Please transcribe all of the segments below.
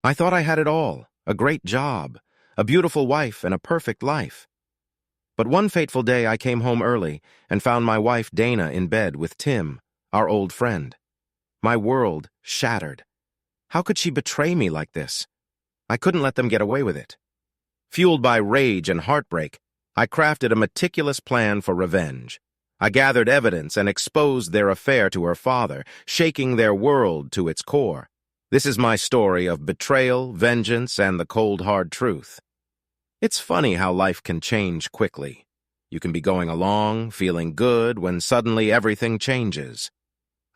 I thought I had it all, a great job, a beautiful wife, and a perfect life. But one fateful day I came home early and found my wife Dana in bed with Tim, our old friend. My world shattered. How could she betray me like this? I couldn't let them get away with it. Fueled by rage and heartbreak, I crafted a meticulous plan for revenge. I gathered evidence and exposed their affair to her father, shaking their world to its core. This is my story of betrayal, vengeance, and the cold, hard truth. It's funny how life can change quickly. You can be going along, feeling good, when suddenly everything changes.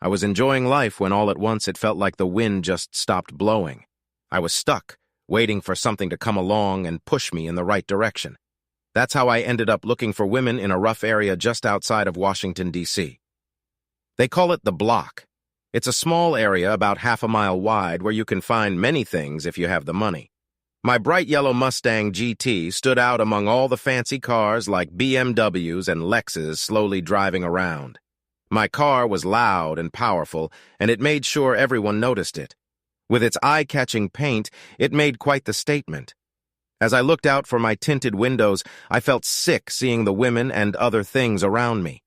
I was enjoying life when all at once it felt like the wind just stopped blowing. I was stuck, waiting for something to come along and push me in the right direction. That's how I ended up looking for women in a rough area just outside of Washington, D.C. They call it the Block. It's a small area about half a mile wide where you can find many things if you have the money. My bright yellow Mustang GT stood out among all the fancy cars like BMWs and Lexus slowly driving around. My car was loud and powerful, and it made sure everyone noticed it. With its eye-catching paint, it made quite the statement. As I looked out from my tinted windows, I felt sick seeing the women and other things around me.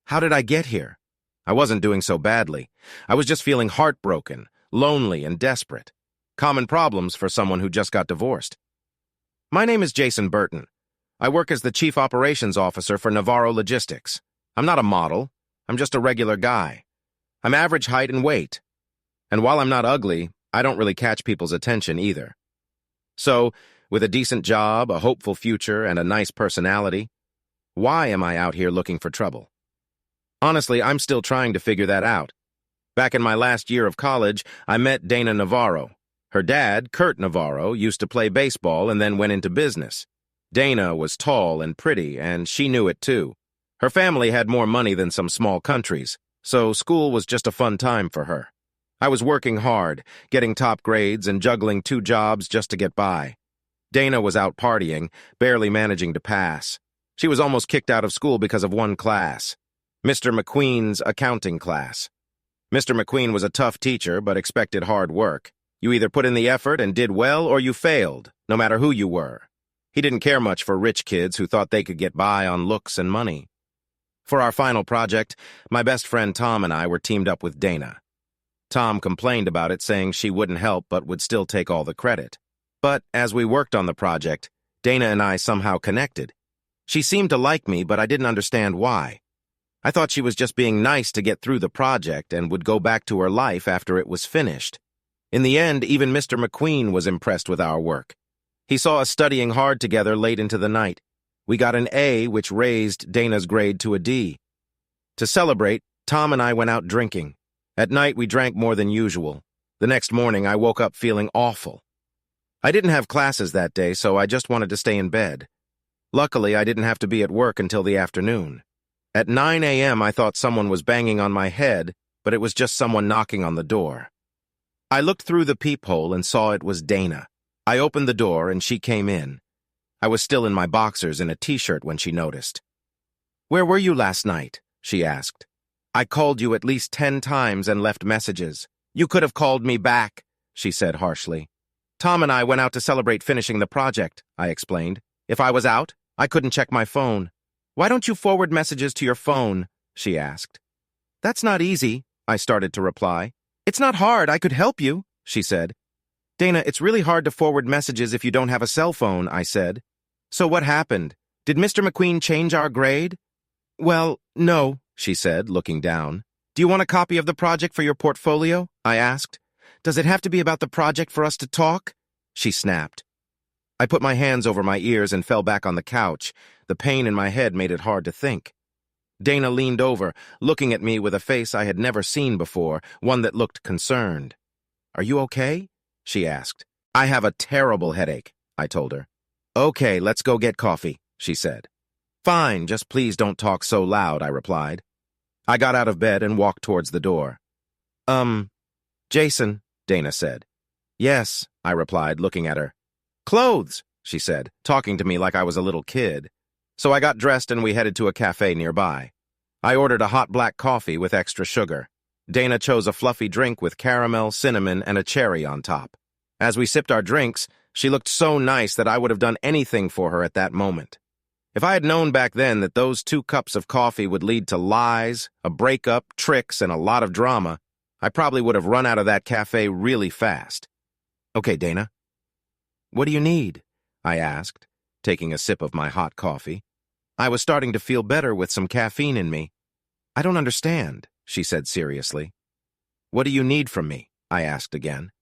How did I get here? I wasn't doing so badly. I was just feeling heartbroken, lonely, and desperate. Common problems for someone who just got divorced. My name is Jason Burton. I work as the Chief Operations Officer for Navarro Logistics. I'm not a model. I'm just a regular guy. I'm average height and weight. And while I'm not ugly, I don't really catch people's attention either. So, with a decent job, a hopeful future, and a nice personality, why am I out here looking for trouble? Honestly, I'm still trying to figure that out. Back in my last year of college, I met Dana Navarro. Her dad, Kurt Navarro, used to play baseball and then went into business. Dana was tall and pretty, and she knew it too. Her family had more money than some small countries, so school was just a fun time for her. I was working hard, getting top grades and juggling 2 jobs just to get by. Dana was out partying, barely managing to pass. She was almost kicked out of school because of one class, Mr. McQueen's accounting class. Mr. McQueen was a tough teacher, but expected hard work. You either put in the effort and did well, or you failed, no matter who you were. He didn't care much for rich kids who thought they could get by on looks and money. For our final project, my best friend Tom and I were teamed up with Dana. Tom complained about it, saying she wouldn't help but would still take all the credit. But as we worked on the project, Dana and I somehow connected. She seemed to like me, but I didn't understand why. I thought she was just being nice to get through the project and would go back to her life after it was finished. In the end, even Mr. McQueen was impressed with our work. He saw us studying hard together late into the night. We got an A, which raised Dana's grade to a D. To celebrate, Tom and I went out drinking. At night, we drank more than usual. The next morning, I woke up feeling awful. I didn't have classes that day, so I just wanted to stay in bed. Luckily, I didn't have to be at work until the afternoon. At 9 a.m., I thought someone was banging on my head, but it was just someone knocking on the door. I looked through the peephole and saw it was Dana. I opened the door and she came in. I was still in my boxers and a t-shirt when she noticed. "Where were you last night?" she asked. "I called you at least 10 times and left messages. You could have called me back," she said harshly. "Tom and I went out to celebrate finishing the project," I explained. "If I was out, I couldn't check my phone." "Why don't you forward messages to your phone?" she asked. "That's not easy," I started to reply. "It's not hard, I could help you," she said. "Dana, it's really hard to forward messages if you don't have a cell phone," I said. "So what happened? Did Mr. McQueen change our grade?" "Well, no," she said, looking down. "Do you want a copy of the project for your portfolio?" I asked. "Does it have to be about the project for us to talk?" She snapped. I put my hands over my ears and fell back on the couch. The pain in my head made it hard to think. Dana leaned over, looking at me with a face I had never seen before, one that looked concerned. "Are you okay?" she asked. "I have a terrible headache," I told her. "Okay, let's go get coffee," she said. "Fine, just please don't talk so loud," I replied. I got out of bed and walked towards the door. Jason," Dana said. "Yes," I replied, looking at her. "Clothes," she said, talking to me like I was a little kid. So I got dressed and we headed to a cafe nearby. I ordered a hot black coffee with extra sugar. Dana chose a fluffy drink with caramel, cinnamon, and a cherry on top. As we sipped our drinks, she looked so nice that I would have done anything for her at that moment. If I had known back then that those 2 cups of coffee would lead to lies, a breakup, tricks, and a lot of drama, I probably would have run out of that cafe really fast. "Okay, Dana." "What do you need?" I asked, taking a sip of my hot coffee. I was starting to feel better with some caffeine in me. "I don't understand," she said seriously. "What do you need from me?" I asked again.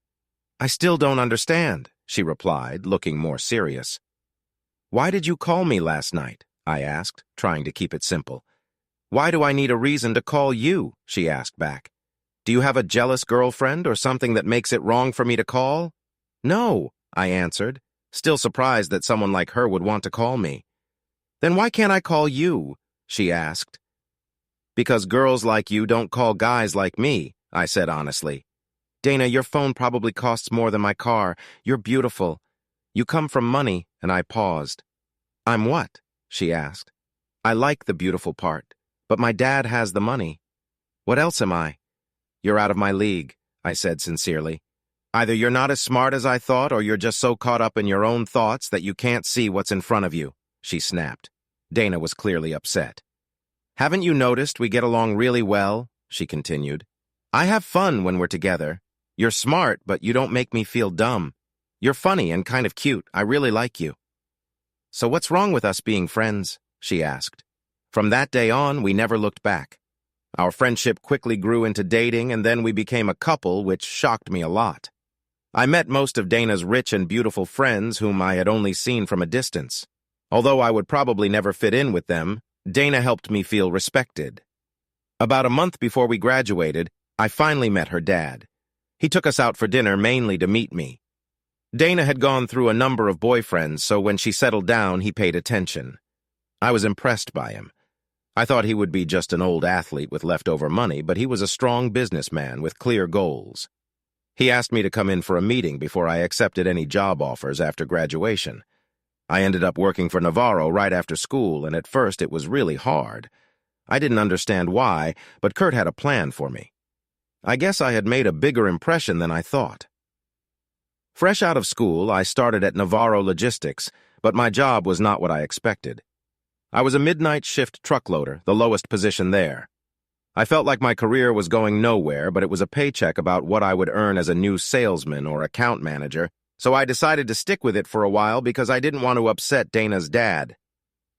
"I still don't understand," she replied, looking more serious. "Why did you call me last night?" I asked, trying to keep it simple. "Why do I need a reason to call you?" she asked back. "Do you have a jealous girlfriend or something that makes it wrong for me to call?" "No," I answered, still surprised that someone like her would want to call me. "Then why can't I call you?" she asked. "Because girls like you don't call guys like me," I said honestly. "Dana, your phone probably costs more than my car. You're beautiful. You come from money," and I paused. "I'm what?" she asked. "I like the beautiful part, but my dad has the money." "What else am I?" "You're out of my league," I said sincerely. "Either you're not as smart as I thought or you're just so caught up in your own thoughts that you can't see what's in front of you," she snapped. Dana was clearly upset. "Haven't you noticed we get along really well?" she continued. "I have fun when we're together. You're smart, but you don't make me feel dumb. You're funny and kind of cute. I really like you." "So what's wrong with us being friends?" she asked. From that day on, we never looked back. Our friendship quickly grew into dating, and then we became a couple, which shocked me a lot. I met most of Dana's rich and beautiful friends whom I had only seen from a distance. Although I would probably never fit in with them, Dana helped me feel respected. About a month before we graduated, I finally met her dad. He took us out for dinner mainly to meet me. Dana had gone through a number of boyfriends, so when she settled down, he paid attention. I was impressed by him. I thought he would be just an old athlete with leftover money, but he was a strong businessman with clear goals. He asked me to come in for a meeting before I accepted any job offers after graduation. I ended up working for Navarro right after school, and at first it was really hard. I didn't understand why, but Kurt had a plan for me. I guess I had made a bigger impression than I thought. Fresh out of school, I started at Navarro Logistics, but my job was not what I expected. I was a midnight shift truck loader, the lowest position there. I felt like my career was going nowhere, but it was a paycheck about what I would earn as a new salesman or account manager, so I decided to stick with it for a while because I didn't want to upset Dana's dad.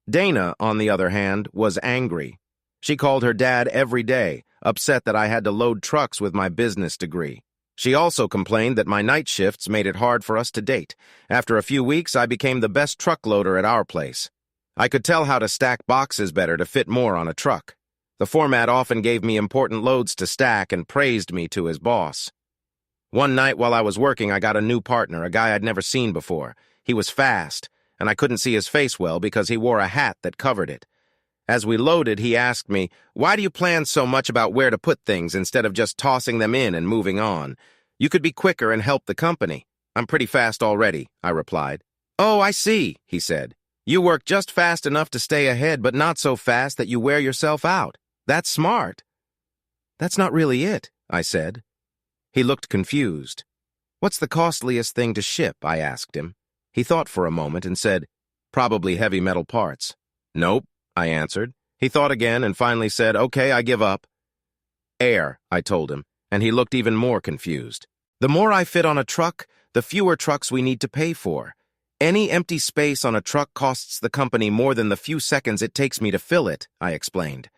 Dana, on the other hand, was angry. She called her dad every day, upset that I had to load trucks with my business degree. She also complained that my night shifts made it hard for us to date. After a few weeks, I became the best truck loader at our place. I could tell how to stack boxes better to fit more on a truck. The format often gave me important loads to stack and praised me to his boss. One night while I was working, I got a new partner, a guy I'd never seen before. He was fast, and I couldn't see his face well because he wore a hat that covered it. As we loaded, he asked me, "Why do you plan so much about where to put things instead of just tossing them in and moving on? You could be quicker and help the company." "I'm pretty fast already," I replied. "Oh, I see," he said. "You work just fast enough to stay ahead, but not so fast that you wear yourself out. That's smart." "That's not really it," I said. He looked confused. "What's the costliest thing to ship?" I asked him. He thought for a moment and said, "Probably heavy metal parts." "Nope," I answered. He thought again and finally said, "Okay, I give up." "Air," I told him, and he looked even more confused. "The more I fit on a truck, the fewer trucks we need to pay for. Any empty space on a truck costs the company more than the few seconds it takes me to fill it," I explained.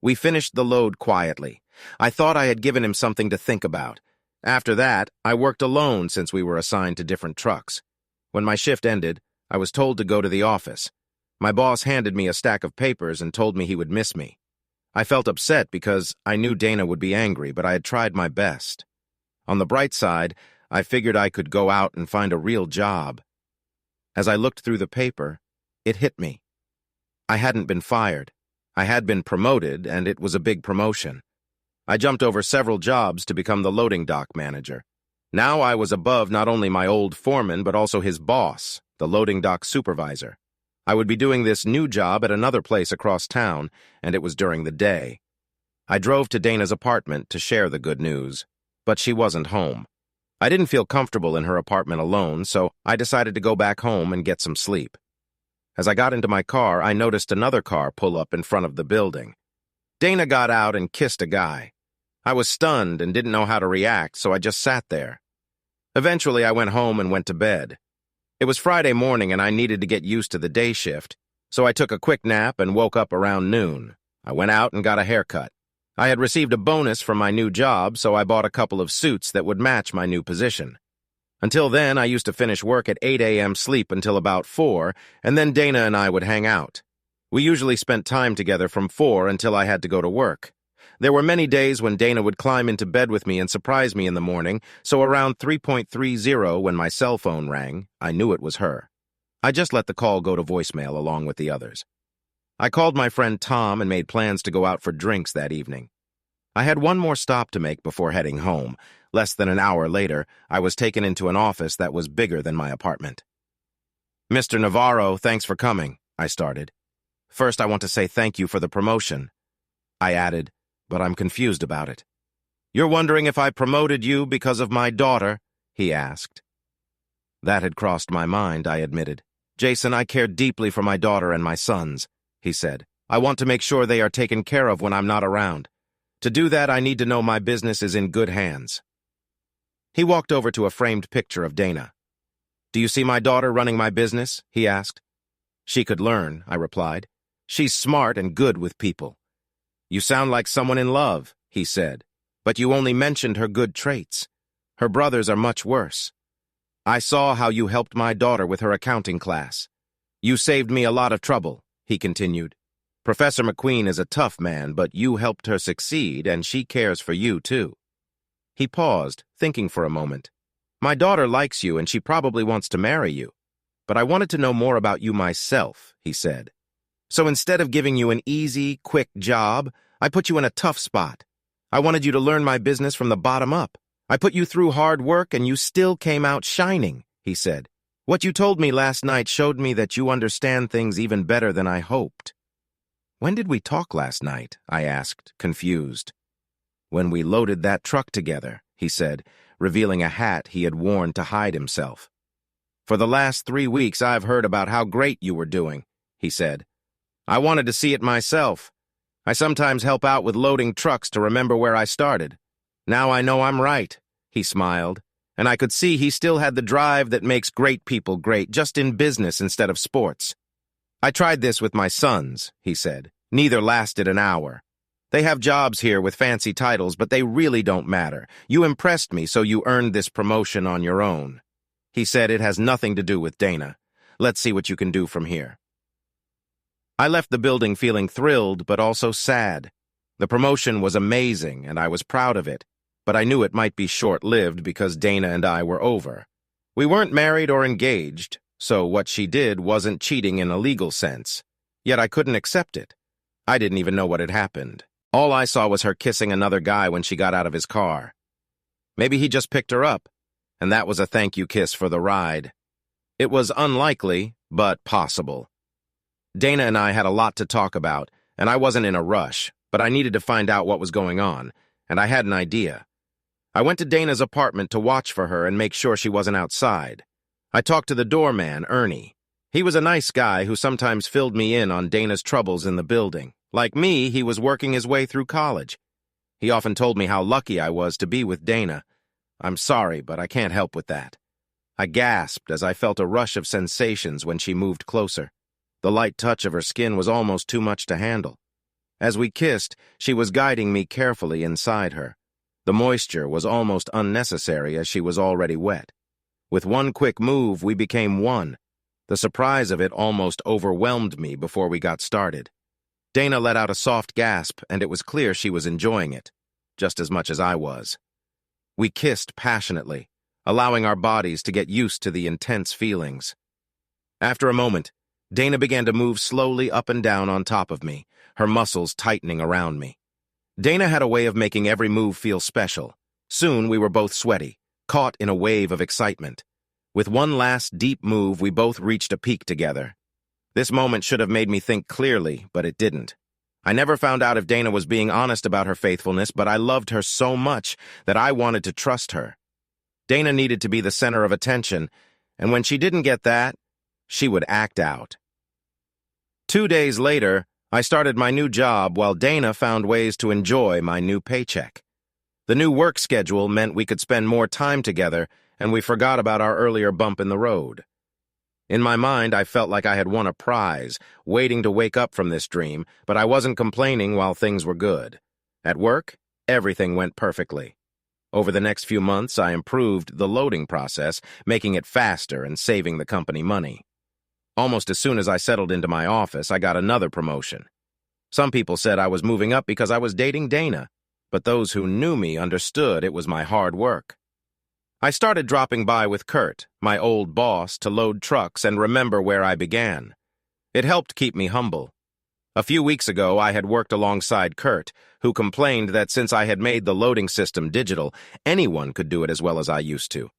We finished the load quietly. I thought I had given him something to think about. After that, I worked alone since we were assigned to different trucks. When my shift ended, I was told to go to the office. My boss handed me a stack of papers and told me he would miss me. I felt upset because I knew Dana would be angry, but I had tried my best. On the bright side, I figured I could go out and find a real job. As I looked through the paper, it hit me. I hadn't been fired. I had been promoted, and it was a big promotion. I jumped over several jobs to become the loading dock manager. Now I was above not only my old foreman, but also his boss, the loading dock supervisor. I would be doing this new job at another place across town, and it was during the day. I drove to Dana's apartment to share the good news, but she wasn't home. I didn't feel comfortable in her apartment alone, so I decided to go back home and get some sleep. As I got into my car, I noticed another car pull up in front of the building. Dana got out and kissed a guy. I was stunned and didn't know how to react, so I just sat there. Eventually, I went home and went to bed. It was Friday morning and I needed to get used to the day shift, so I took a quick nap and woke up around noon. I went out and got a haircut. I had received a bonus from my new job, so I bought a couple of suits that would match my new position. Until then, I used to finish work at 8 a.m., sleep until about 4, and then Dana and I would hang out. We usually spent time together from 4 until I had to go to work. There were many days when Dana would climb into bed with me and surprise me in the morning, so around 3:30 when my cell phone rang, I knew it was her. I just let the call go to voicemail along with the others. I called my friend Tom and made plans to go out for drinks that evening. I had one more stop to make before heading home. Less than an hour later, I was taken into an office that was bigger than my apartment. "Mr. Navarro, thanks for coming," I started. "First, I want to say thank you for the promotion." I added, "But I'm confused about it." "You're wondering if I promoted you because of my daughter?" he asked. That had crossed my mind, I admitted. "Jason, I care deeply for my daughter and my sons," he said. "I want to make sure they are taken care of when I'm not around. To do that, I need to know my business is in good hands." He walked over to a framed picture of Dana. "Do you see my daughter running my business?" he asked. "She could learn," I replied. "She's smart and good with people." "You sound like someone in love," he said, "but you only mentioned her good traits. Her brothers are much worse. I saw how you helped my daughter with her accounting class. You saved me a lot of trouble," he continued. "Professor McQueen is a tough man, but you helped her succeed, and she cares for you, too." He paused, thinking for a moment. "My daughter likes you, and she probably wants to marry you. But I wanted to know more about you myself," he said. "So instead of giving you an easy, quick job, I put you in a tough spot. I wanted you to learn my business from the bottom up. I put you through hard work, and you still came out shining," he said. "What you told me last night showed me that you understand things even better than I hoped." "When did we talk last night?" I asked, confused. "When we loaded that truck together," he said, revealing a hat he had worn to hide himself. "For the last 3 weeks, I've heard about how great you were doing," he said. "I wanted to see it myself. I sometimes help out with loading trucks to remember where I started. Now I know I'm right," he smiled, and I could see he still had the drive that makes great people great, just in business instead of sports. "I tried this with my sons," he said. "Neither lasted an hour. They have jobs here with fancy titles, but they really don't matter. You impressed me, so you earned this promotion on your own." He said, "It has nothing to do with Dana. Let's see what you can do from here." I left the building feeling thrilled, but also sad. The promotion was amazing, and I was proud of it, but I knew it might be short-lived because Dana and I were over. We weren't married or engaged, so what she did wasn't cheating in a legal sense. Yet I couldn't accept it. I didn't even know what had happened. All I saw was her kissing another guy when she got out of his car. Maybe he just picked her up, and that was a thank you kiss for the ride. It was unlikely, but possible. Dana and I had a lot to talk about, and I wasn't in a rush, but I needed to find out what was going on, and I had an idea. I went to Dana's apartment to watch for her and make sure she wasn't outside. I talked to the doorman, Ernie. He was a nice guy who sometimes filled me in on Dana's troubles in the building. Like me, he was working his way through college. He often told me how lucky I was to be with Dana. I'm sorry, but I can't help with that. I gasped as I felt a rush of sensations when she moved closer. The light touch of her skin was almost too much to handle. As we kissed, she was guiding me carefully inside her. The moisture was almost unnecessary as she was already wet. With one quick move, we became one. The surprise of it almost overwhelmed me before we got started. Dana let out a soft gasp, and it was clear she was enjoying it, just as much as I was. We kissed passionately, allowing our bodies to get used to the intense feelings. After a moment, Dana began to move slowly up and down on top of me, her muscles tightening around me. Dana had a way of making every move feel special. Soon we were both sweaty, caught in a wave of excitement. With one last deep move, we both reached a peak together. This moment should have made me think clearly, but it didn't. I never found out if Dana was being honest about her faithfulness, but I loved her so much that I wanted to trust her. Dana needed to be the center of attention, and when she didn't get that, she would act out. 2 days later, I started my new job while Dana found ways to enjoy my new paycheck. The new work schedule meant we could spend more time together, and we forgot about our earlier bump in the road. In my mind, I felt like I had won a prize, waiting to wake up from this dream, but I wasn't complaining while things were good. At work, everything went perfectly. Over the next few months, I improved the loading process, making it faster and saving the company money. Almost as soon as I settled into my office, I got another promotion. Some people said I was moving up because I was dating Dana, but those who knew me understood it was my hard work. I started dropping by with Kurt, my old boss, to load trucks and remember where I began. It helped keep me humble. A few weeks ago, I had worked alongside Kurt, who complained that since I had made the loading system digital, anyone could do it as well as I used to.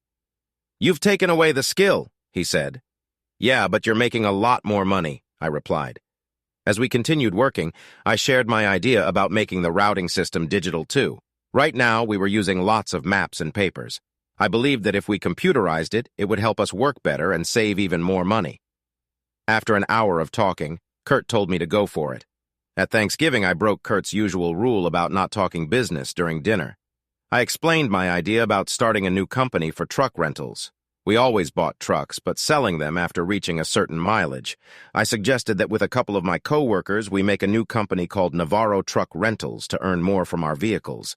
"You've taken away the skill," he said. "Yeah, but you're making a lot more money," I replied. As we continued working, I shared my idea about making the routing system digital too. Right now, we were using lots of maps and papers. I believed that if we computerized it, it would help us work better and save even more money. After an hour of talking, Kurt told me to go for it. At Thanksgiving, I broke Kurt's usual rule about not talking business during dinner. I explained my idea about starting a new company for truck rentals. We always bought trucks, but selling them after reaching a certain mileage. I suggested that with a couple of my co-workers, we make a new company called Navarro Truck Rentals to earn more from our vehicles.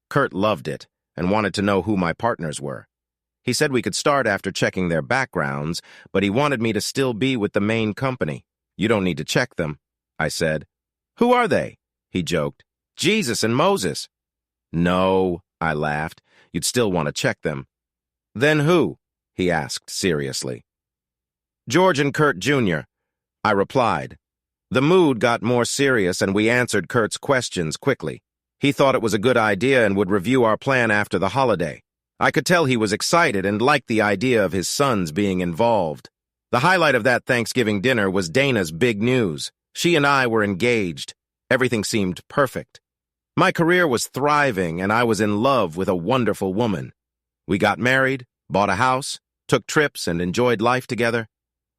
Kurt loved it and wanted to know who my partners were. He said we could start after checking their backgrounds, but he wanted me to still be with the main company. "You don't need to check them," I said. "Who are they?" he joked. "Jesus and Moses." "No," I laughed. "You'd still want to check them." "Then who?" he asked seriously. "George and Kurt Jr.," I replied. The mood got more serious and we answered Kurt's questions quickly. He thought it was a good idea and would review our plan after the holiday. I could tell he was excited and liked the idea of his sons being involved. The highlight of that Thanksgiving dinner was Dana's big news. She and I were engaged. Everything seemed perfect. My career was thriving and I was in love with a wonderful woman. We got married, bought a house, took trips, and enjoyed life together.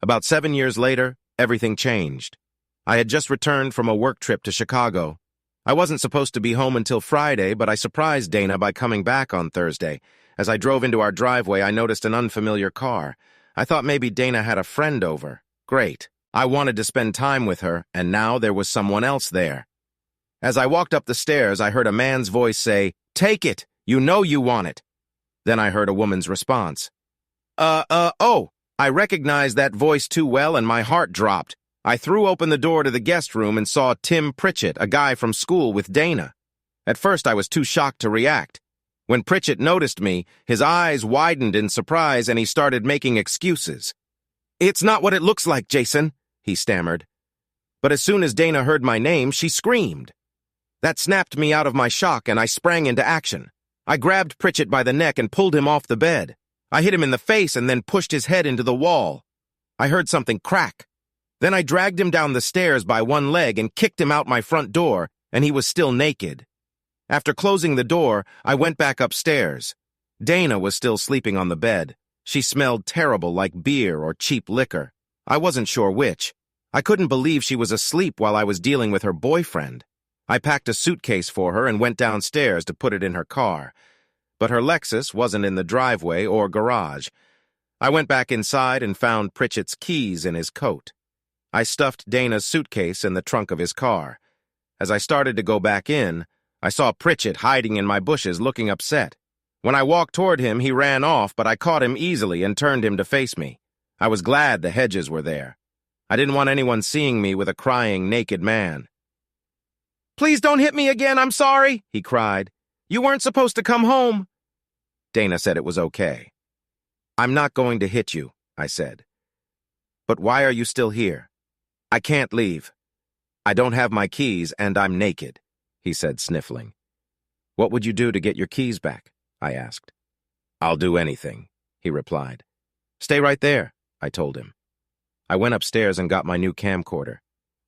About 7 years later, everything changed. I had just returned from a work trip to Chicago. I wasn't supposed to be home until Friday, but I surprised Dana by coming back on Thursday. As I drove into our driveway, I noticed an unfamiliar car. I thought maybe Dana had a friend over. Great. I wanted to spend time with her, and now there was someone else there. As I walked up the stairs, I heard a man's voice say, "Take it! You know you want it!" Then I heard a woman's response. Oh, I recognized that voice too well and my heart dropped. I threw open the door to the guest room and saw Tim Pritchett, a guy from school with Dana. At first, I was too shocked to react. When Pritchett noticed me, his eyes widened in surprise and he started making excuses. "It's not what it looks like, Jason," he stammered. But as soon as Dana heard my name, she screamed. That snapped me out of my shock and I sprang into action. I grabbed Pritchett by the neck and pulled him off the bed. I hit him in the face and then pushed his head into the wall. I heard something crack. Then I dragged him down the stairs by one leg and kicked him out my front door, and he was still naked. After closing the door, I went back upstairs. Dana was still sleeping on the bed. She smelled terrible, like beer or cheap liquor. I wasn't sure which. I couldn't believe she was asleep while I was dealing with her boyfriend. I packed a suitcase for her and went downstairs to put it in her car. But her Lexus wasn't in the driveway or garage. I went back inside and found Pritchett's keys in his coat. I stuffed Dana's suitcase in the trunk of his car. As I started to go back in, I saw Pritchett hiding in my bushes looking upset. When I walked toward him, he ran off, but I caught him easily and turned him to face me. I was glad the hedges were there. I didn't want anyone seeing me with a crying, naked man. "Please don't hit me again, I'm sorry," he cried. "You weren't supposed to come home." Dana said it was okay. "I'm not going to hit you," I said. "But why are you still here?" "I can't leave. I don't have my keys and I'm naked," he said, sniffling. "What would you do to get your keys back?" I asked. "I'll do anything," he replied. "Stay right there," I told him. I went upstairs and got my new camcorder.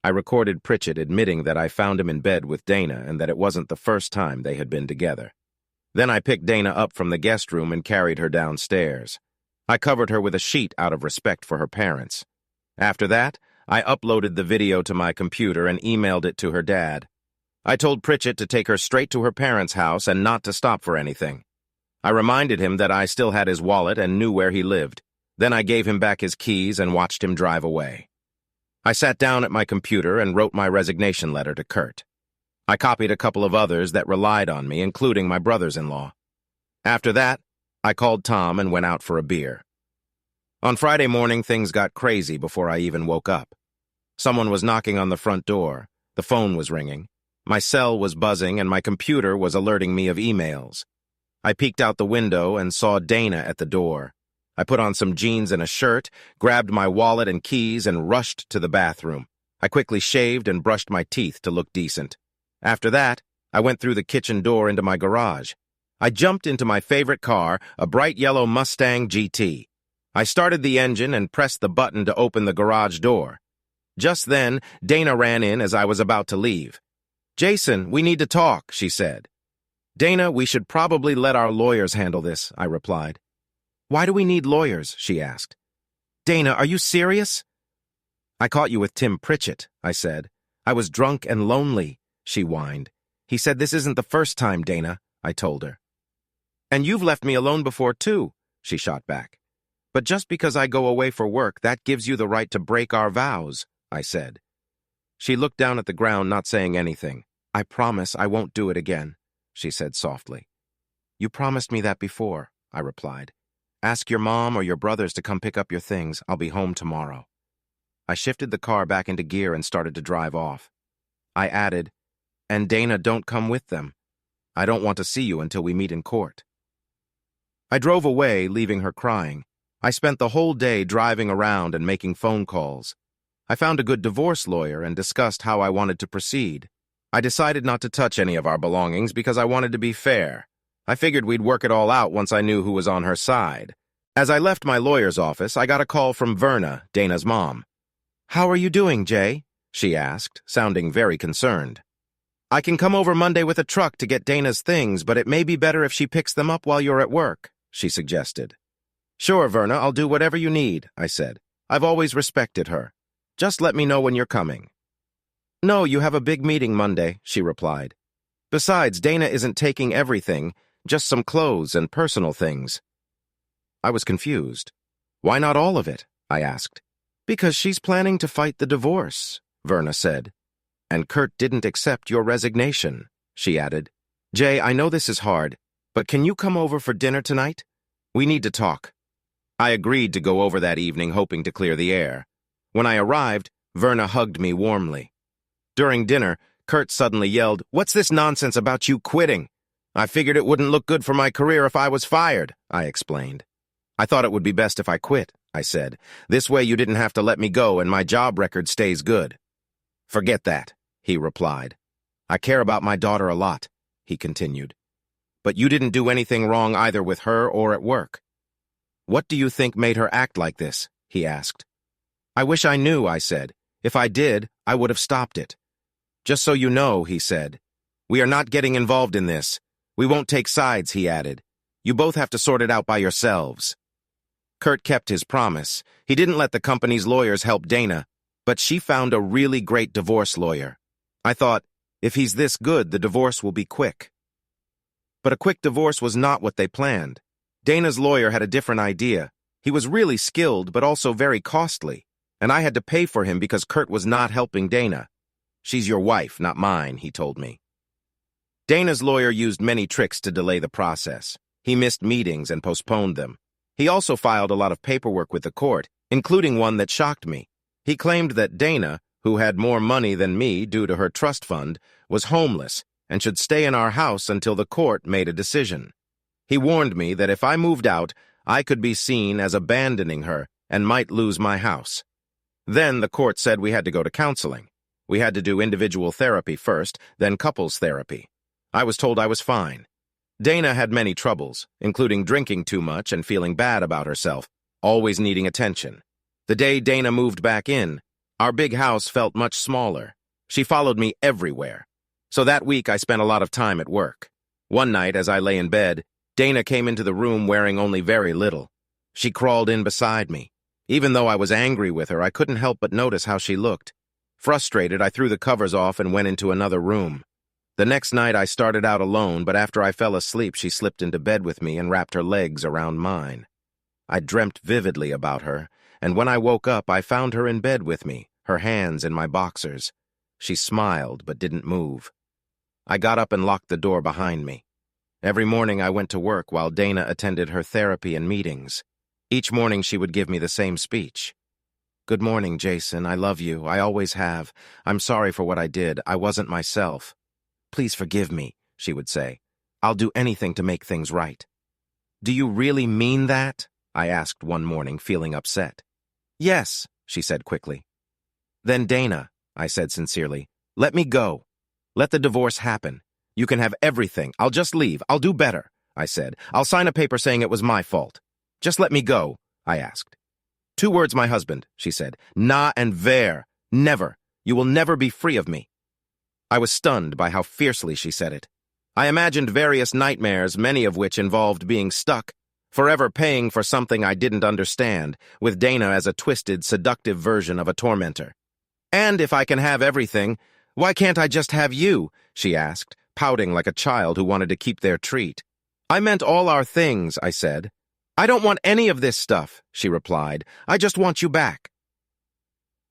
I recorded Pritchett admitting that I found him in bed with Dana and that it wasn't the first time they had been together. Then I picked Dana up from the guest room and carried her downstairs. I covered her with a sheet out of respect for her parents. After that, I uploaded the video to my computer and emailed it to her dad. I told Pritchett to take her straight to her parents' house and not to stop for anything. I reminded him that I still had his wallet and knew where he lived. Then I gave him back his keys and watched him drive away. I sat down at my computer and wrote my resignation letter to Kurt. I copied a couple of others that relied on me, including my brothers-in-law. After that, I called Tom and went out for a beer. On Friday morning, things got crazy before I even woke up. Someone was knocking on the front door, the phone was ringing, my cell was buzzing, and my computer was alerting me of emails. I peeked out the window and saw Dana at the door. I put on some jeans and a shirt, grabbed my wallet and keys, and rushed to the bathroom. I quickly shaved and brushed my teeth to look decent. After that, I went through the kitchen door into my garage. I jumped into my favorite car, a bright yellow Mustang GT. I started the engine and pressed the button to open the garage door. Just then, Dana ran in as I was about to leave. "Jason, we need to talk," she said. "Dana, we should probably let our lawyers handle this," I replied. "Why do we need lawyers?" she asked. "Dana, are you serious?" "I caught you with Tim Pritchett," I said. "I was drunk and lonely," she whined. "He said this isn't the first time, Dana," I told her. "And you've left me alone before, too," she shot back. "But just because I go away for work, that gives you the right to break our vows," I said. She looked down at the ground, not saying anything. "I promise I won't do it again," she said softly. "You promised me that before," I replied. "Ask your mom or your brothers to come pick up your things. I'll be home tomorrow." I shifted the car back into gear and started to drive off. I added, "And Dana, don't come with them. I don't want to see you until we meet in court." I drove away, leaving her crying. I spent the whole day driving around and making phone calls. I found a good divorce lawyer and discussed how I wanted to proceed. I decided not to touch any of our belongings because I wanted to be fair. I figured we'd work it all out once I knew who was on her side. As I left my lawyer's office, I got a call from Verna, Dana's mom. "How are you doing, Jay?" she asked, sounding very concerned. "I can come over Monday with a truck to get Dana's things, but it may be better if she picks them up while you're at work," she suggested. "Sure, Verna, I'll do whatever you need," I said. "I've always respected her. Just let me know when you're coming." "No, you have a big meeting Monday," she replied. "Besides, Dana isn't taking everything, just some clothes and personal things." I was confused. "Why not all of it?" I asked. "Because she's planning to fight the divorce," Verna said. "And Kurt didn't accept your resignation," she added. "Jay, I know this is hard, but can you come over for dinner tonight? We need to talk." I agreed to go over that evening, hoping to clear the air. When I arrived, Verna hugged me warmly. During dinner, Kurt suddenly yelled, "What's this nonsense about you quitting?" "I figured it wouldn't look good for my career if I was fired," I explained. "I thought it would be best if I quit," I said. "This way you didn't have to let me go and my job record stays good." "Forget that," he replied. "I care about my daughter a lot," he continued. "But you didn't do anything wrong either with her or at work." "What do you think made her act like this?" he asked. "I wish I knew," I said. "If I did, I would have stopped it." "Just so you know," he said, "we are not getting involved in this. We won't take sides," he added. "You both have to sort it out by yourselves." Kurt kept his promise. He didn't let the company's lawyers help Dana, but she found a really great divorce lawyer. I thought, if he's this good, the divorce will be quick. But a quick divorce was not what they planned. Dana's lawyer had a different idea. He was really skilled, but also very costly, and I had to pay for him because Kurt was not helping Dana. "She's your wife, not mine," he told me. Dana's lawyer used many tricks to delay the process. He missed meetings and postponed them. He also filed a lot of paperwork with the court, including one that shocked me. He claimed that Dana, who had more money than me due to her trust fund, was homeless and should stay in our house until the court made a decision. He warned me that if I moved out, I could be seen as abandoning her and might lose my house. Then the court said we had to go to counseling. We had to do individual therapy first, then couples therapy. I was told I was fine. Dana had many troubles, including drinking too much and feeling bad about herself, always needing attention. The day Dana moved back in, our big house felt much smaller. She followed me everywhere. So that week I spent a lot of time at work. One night, as I lay in bed, Dana came into the room wearing only very little. She crawled in beside me. Even though I was angry with her, I couldn't help but notice how she looked. Frustrated, I threw the covers off and went into another room. The next night, I started out alone, but after I fell asleep, she slipped into bed with me and wrapped her legs around mine. I dreamt vividly about her, and when I woke up, I found her in bed with me, her hands in my boxers. She smiled but didn't move. I got up and locked the door behind me. Every morning I went to work while Dana attended her therapy and meetings. Each morning she would give me the same speech. "Good morning, Jason. I love you. I always have. I'm sorry for what I did. I wasn't myself. Please forgive me," she would say. "I'll do anything to make things right." "Do you really mean that?" I asked one morning, feeling upset. "Yes," she said quickly. "Then Dana," I said sincerely, "let me go. Let the divorce happen. You can have everything. I'll just leave. I'll do better," I said. "I'll sign a paper saying it was my fault. Just let me go," I asked. "2 words, my husband," she said. "Na and ver. Never. You will never be free of me." I was stunned by how fiercely she said it. I imagined various nightmares, many of which involved being stuck, forever paying for something I didn't understand, with Dana as a twisted, seductive version of a tormentor. "And if I can have everything, why can't I just have you?" she asked, pouting like a child who wanted to keep their treat. "I meant all our things," I said. "I don't want any of this stuff," she replied. "I just want you back."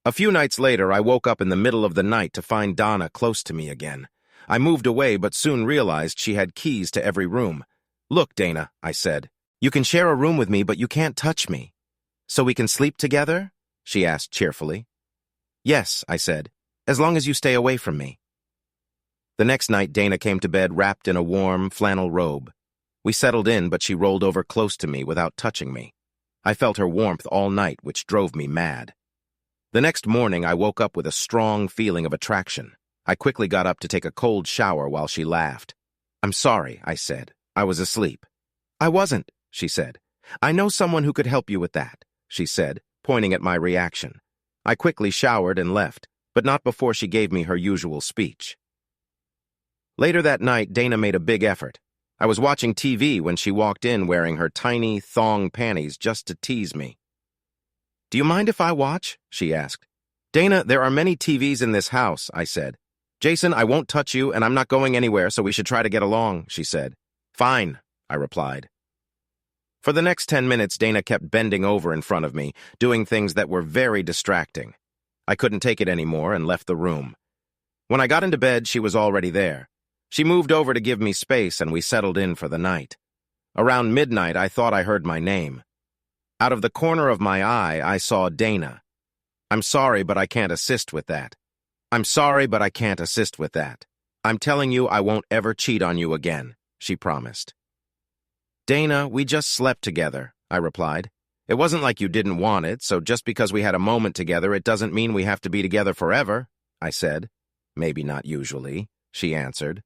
A few nights later, I woke up in the middle of the night to find Donna close to me again. I moved away but soon realized she had keys to every room. "Look, Dana," I said. "You can share a room with me, but you can't touch me." "So we can sleep together?" she asked cheerfully. "Yes," I said, "as long as you stay away from me." The next night, Dana came to bed wrapped in a warm flannel robe. We settled in, but she rolled over close to me without touching me. I felt her warmth all night, which drove me mad. The next morning, I woke up with a strong feeling of attraction. I quickly got up to take a cold shower while she laughed. "I'm sorry," I said. "I was asleep." "I wasn't," she said. "I know someone who could help you with that," she said, pointing at my reaction. I quickly showered and left, but not before she gave me her usual speech. Later that night, Dana made a big effort. I was watching TV when she walked in wearing her tiny thong panties just to tease me. "Do you mind if I watch?" she asked. "Dana, there are many TVs in this house," I said. "Jason, I won't touch you, and I'm not going anywhere, so we should try to get along," she said. "Fine," I replied. For the next 10 minutes, Dana kept bending over in front of me, doing things that were very distracting. I couldn't take it anymore and left the room. When I got into bed, she was already there. She moved over to give me space, and we settled in for the night. Around midnight, I thought I heard my name. Out of the corner of my eye, I saw Dana. "I'm sorry, but I can't assist with that. I'm sorry, but I can't assist with that. I'm telling you I won't ever cheat on you again," she promised. "Dana, we just slept together," I replied. "It wasn't like you didn't want it, so just because we had a moment together, it doesn't mean we have to be together forever," I said. "Maybe not usually," she answered.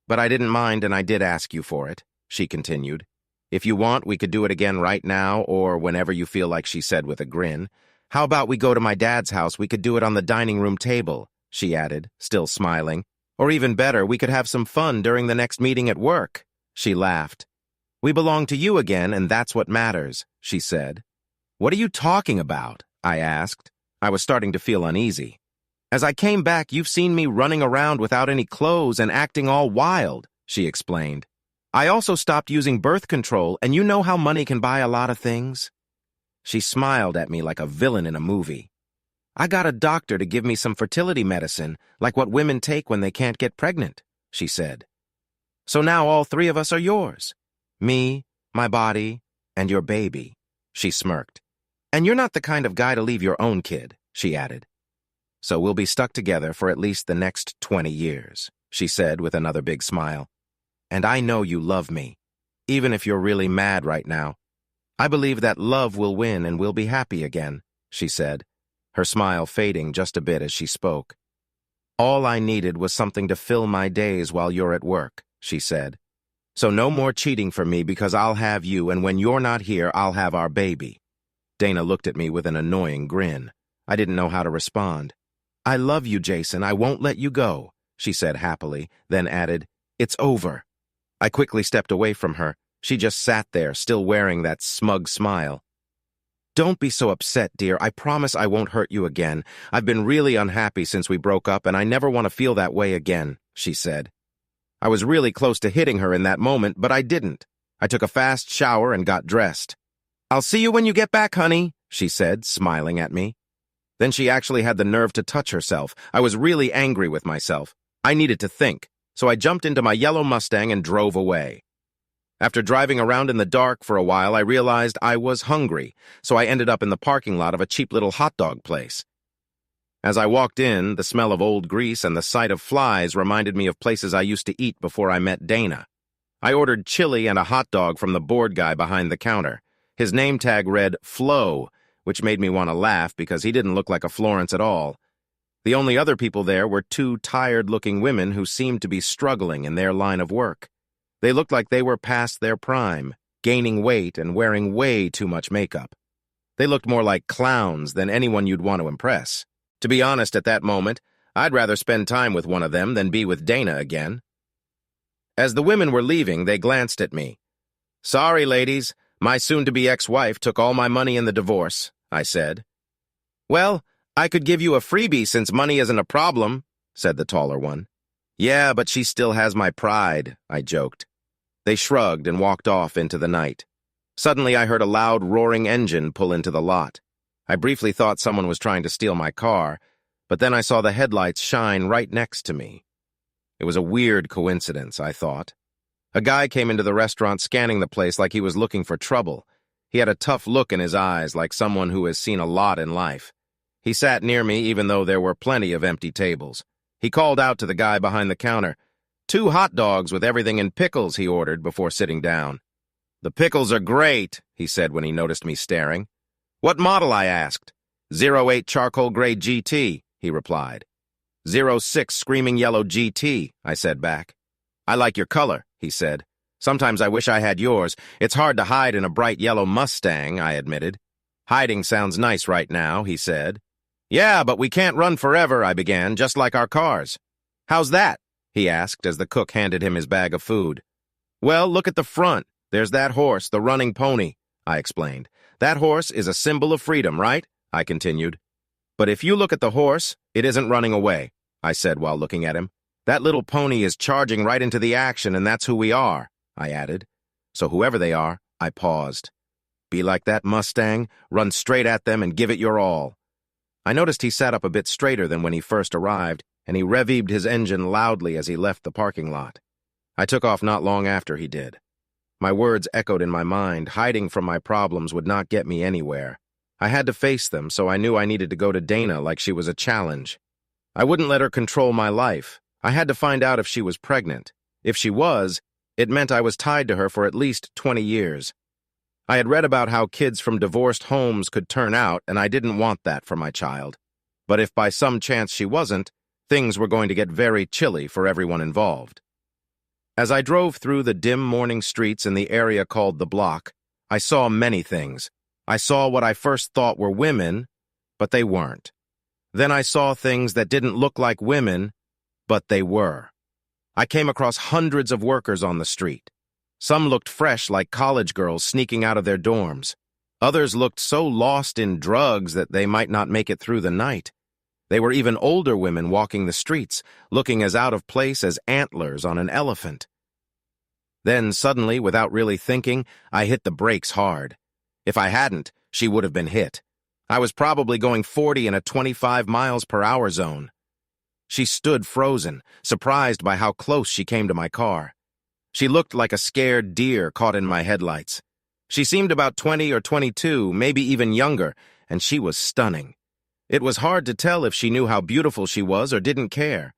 "But I didn't mind, and I did ask you for it," she continued. "If you want, we could do it again right now, or whenever you feel like," she said with a grin. "How about we go to my dad's house? We could do it on the dining room table," she added, still smiling. "Or even better, we could have some fun during the next meeting at work." She laughed. "We belong to you again, and that's what matters," she said. "What are you talking about?" I asked. I was starting to feel uneasy. "As I came back, you've seen me running around without any clothes and acting all wild," she explained. "I also stopped using birth control, and you know how money can buy a lot of things." She smiled at me like a villain in a movie. "I got a doctor to give me some fertility medicine, like what women take when they can't get pregnant," she said. "So now all 3 of us are yours. Me, my body, and your baby," she smirked. "And you're not the kind of guy to leave your own kid," she added. "So we'll be stuck together for at least the next 20 years, she said with another big smile. "And I know you love me, even if you're really mad right now. I believe that love will win and we'll be happy again," she said, her smile fading just a bit as she spoke. "All I needed was something to fill my days while you're at work," she said. "So no more cheating for me because I'll have you, and when you're not here, I'll have our baby." Dana looked at me with an annoying grin. I didn't know how to respond. "I love you, Jason. I won't let you go," she said happily, then added, "It's over." I quickly stepped away from her. She just sat there, still wearing that smug smile. "Don't be so upset, dear. I promise I won't hurt you again. I've been really unhappy since we broke up, and I never want to feel that way again," she said. I was really close to hitting her in that moment, but I didn't. I took a fast shower and got dressed. "I'll see you when you get back, honey," she said, smiling at me. Then she actually had the nerve to touch herself. I was really angry with myself. I needed to think, so I jumped into my yellow Mustang and drove away. After driving around in the dark for a while, I realized I was hungry, so I ended up in the parking lot of a cheap little hot dog place. As I walked in, the smell of old grease and the sight of flies reminded me of places I used to eat before I met Dana. I ordered chili and a hot dog from the board guy behind the counter. His name tag read Flo, which made me want to laugh because he didn't look like a Florence at all. The only other people there were two tired-looking women who seemed to be struggling in their line of work. They looked like they were past their prime, gaining weight and wearing way too much makeup. They looked more like clowns than anyone you'd want to impress. To be honest, at that moment, I'd rather spend time with one of them than be with Dana again. As the women were leaving, they glanced at me. "Sorry, ladies, my soon-to-be ex-wife took all my money in the divorce," I said. "Well, I could give you a freebie since money isn't a problem," said the taller one. "Yeah, but she still has my pride," I joked. They shrugged and walked off into the night. Suddenly, I heard a loud, roaring engine pull into the lot. I briefly thought someone was trying to steal my car, but then I saw the headlights shine right next to me. It was a weird coincidence, I thought. A guy came into the restaurant scanning the place like he was looking for trouble. He had a tough look in his eyes, like someone who has seen a lot in life. He sat near me even though there were plenty of empty tables. He called out to the guy behind the counter. "2 hot dogs with everything in pickles," he ordered before sitting down. "The pickles are great," he said when he noticed me staring. "What model?" I asked. "08 charcoal gray GT, he replied. "06 screaming yellow GT, I said back. "I like your color," he said. "Sometimes I wish I had yours. It's hard to hide in a bright yellow Mustang," I admitted. "Hiding sounds nice right now," he said. "Yeah, but we can't run forever," I began, "just like our cars." "How's that?" he asked as the cook handed him his bag of food. "Well, look at the front. There's that horse, the running pony," I explained. "That horse is a symbol of freedom, right?" I continued. "But if you look at the horse, it isn't running away," I said while looking at him. "That little pony is charging right into the action, and that's who we are," I added. "So whoever they are," I paused. "Be like that Mustang, run straight at them and give it your all." I noticed he sat up a bit straighter than when he first arrived, and he revved his engine loudly as he left the parking lot. I took off not long after he did. My words echoed in my mind. Hiding from my problems would not get me anywhere. I had to face them, so I knew I needed to go to Dana like she was a challenge. I wouldn't let her control my life. I had to find out if she was pregnant. If she was, it meant I was tied to her for at least 20 years. I had read about how kids from divorced homes could turn out, and I didn't want that for my child. But if by some chance she wasn't, things were going to get very chilly for everyone involved. As I drove through the dim morning streets in the area called the Block, I saw many things. I saw what I first thought were women, but they weren't. Then I saw things that didn't look like women, but they were. I came across hundreds of workers on the street. Some looked fresh like college girls sneaking out of their dorms. Others looked so lost in drugs that they might not make it through the night. They were even older women walking the streets, looking as out of place as antlers on an elephant. Then suddenly, without really thinking, I hit the brakes hard. If I hadn't, she would have been hit. I was probably going 40 in a 25 miles per hour zone. She stood frozen, surprised by how close she came to my car. She looked like a scared deer caught in my headlights. She seemed about 20 or 22, maybe even younger, and she was stunning. It was hard to tell if she knew how beautiful she was or didn't care.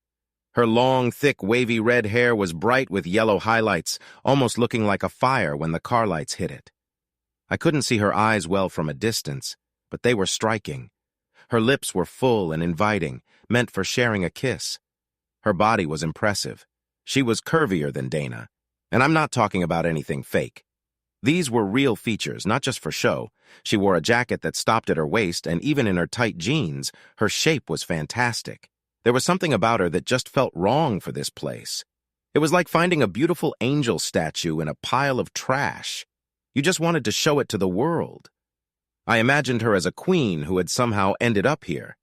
Her long, thick, wavy red hair was bright with yellow highlights, almost looking like a fire when the car lights hit it. I couldn't see her eyes well from a distance, but they were striking. Her lips were full and inviting, meant for sharing a kiss. Her body was impressive. She was curvier than Dana. And I'm not talking about anything fake. These were real features, not just for show. She wore a jacket that stopped at her waist, and even in her tight jeans, her shape was fantastic. There was something about her that just felt wrong for this place. It was like finding a beautiful angel statue in a pile of trash. You just wanted to show it to the world. I imagined her as a queen who had somehow ended up here.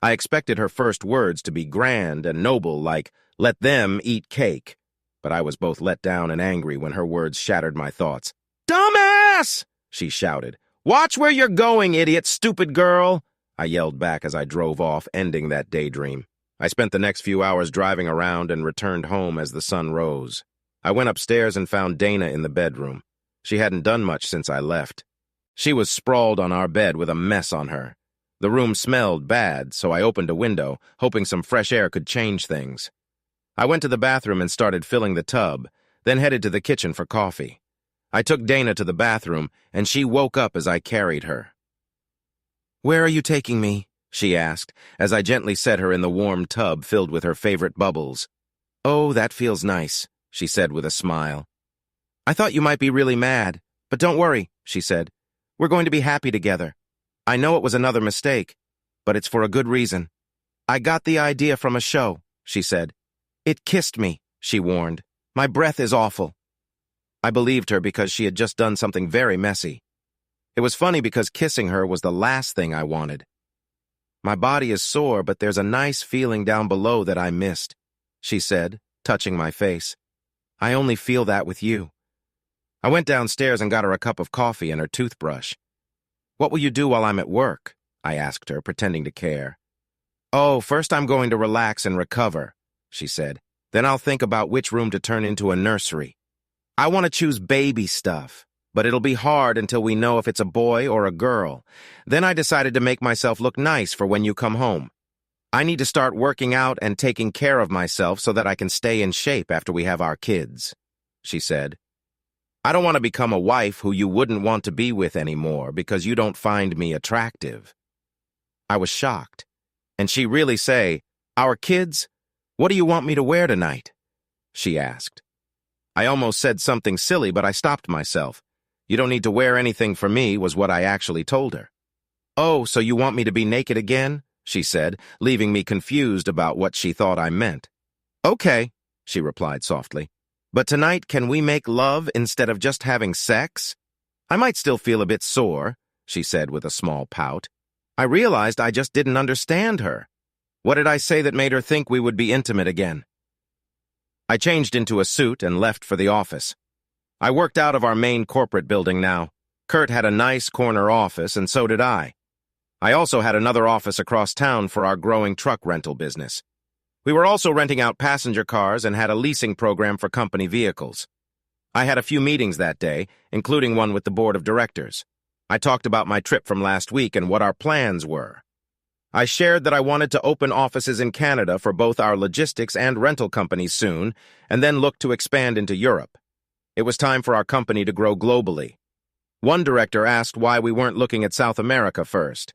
I expected her first words to be grand and noble, like, "Let them eat cake." But I was both let down and angry when her words shattered my thoughts. "Dumbass!" she shouted. "Watch where you're going, idiot, stupid girl!" I yelled back as I drove off, ending that daydream. I spent the next few hours driving around and returned home as the sun rose. I went upstairs and found Dana in the bedroom. She hadn't done much since I left. She was sprawled on our bed with a mess on her. The room smelled bad, so I opened a window, hoping some fresh air could change things. I went to the bathroom and started filling the tub, then headed to the kitchen for coffee. I took Dana to the bathroom, and she woke up as I carried her. "Where are you taking me?" she asked, as I gently set her in the warm tub filled with her favorite bubbles. "Oh, that feels nice," she said with a smile. "I thought you might be really mad, but don't worry," she said. "We're going to be happy together. I know it was another mistake, but it's for a good reason. I got the idea from a show," she said. "It kissed me," she warned. "My breath is awful." I believed her because she had just done something very messy. It was funny because kissing her was the last thing I wanted. "My body is sore, but there's a nice feeling down below that I missed," she said, touching my face. "I only feel that with you." I went downstairs and got her a cup of coffee and her toothbrush. "What will you do while I'm at work?" I asked her, pretending to care. "Oh, first I'm going to relax and recover," she said. "Then I'll think about which room to turn into a nursery. I want to choose baby stuff, but it'll be hard until we know if it's a boy or a girl. Then I decided to make myself look nice for when you come home. I need to start working out and taking care of myself so that I can stay in shape after we have our kids," she said. "I don't want to become a wife who you wouldn't want to be with anymore because you don't find me attractive." I was shocked. "And she really say, 'Our kids? What do you want me to wear tonight?'" she asked. I almost said something silly, but I stopped myself. "You don't need to wear anything for me," was what I actually told her. "Oh, so you want me to be naked again?" she said, leaving me confused about what she thought I meant. "Okay," she replied softly. "But tonight, can we make love instead of just having sex? I might still feel a bit sore," she said with a small pout. I realized I just didn't understand her. What did I say that made her think we would be intimate again? I changed into a suit and left for the office. I worked out of our main corporate building now. Kurt had a nice corner office, and so did I. I also had another office across town for our growing truck rental business. We were also renting out passenger cars and had a leasing program for company vehicles. I had a few meetings that day, including one with the board of directors. I talked about my trip from last week and what our plans were. I shared that I wanted to open offices in Canada for both our logistics and rental companies soon, and then look to expand into Europe. It was time for our company to grow globally. One director asked why we weren't looking at South America first.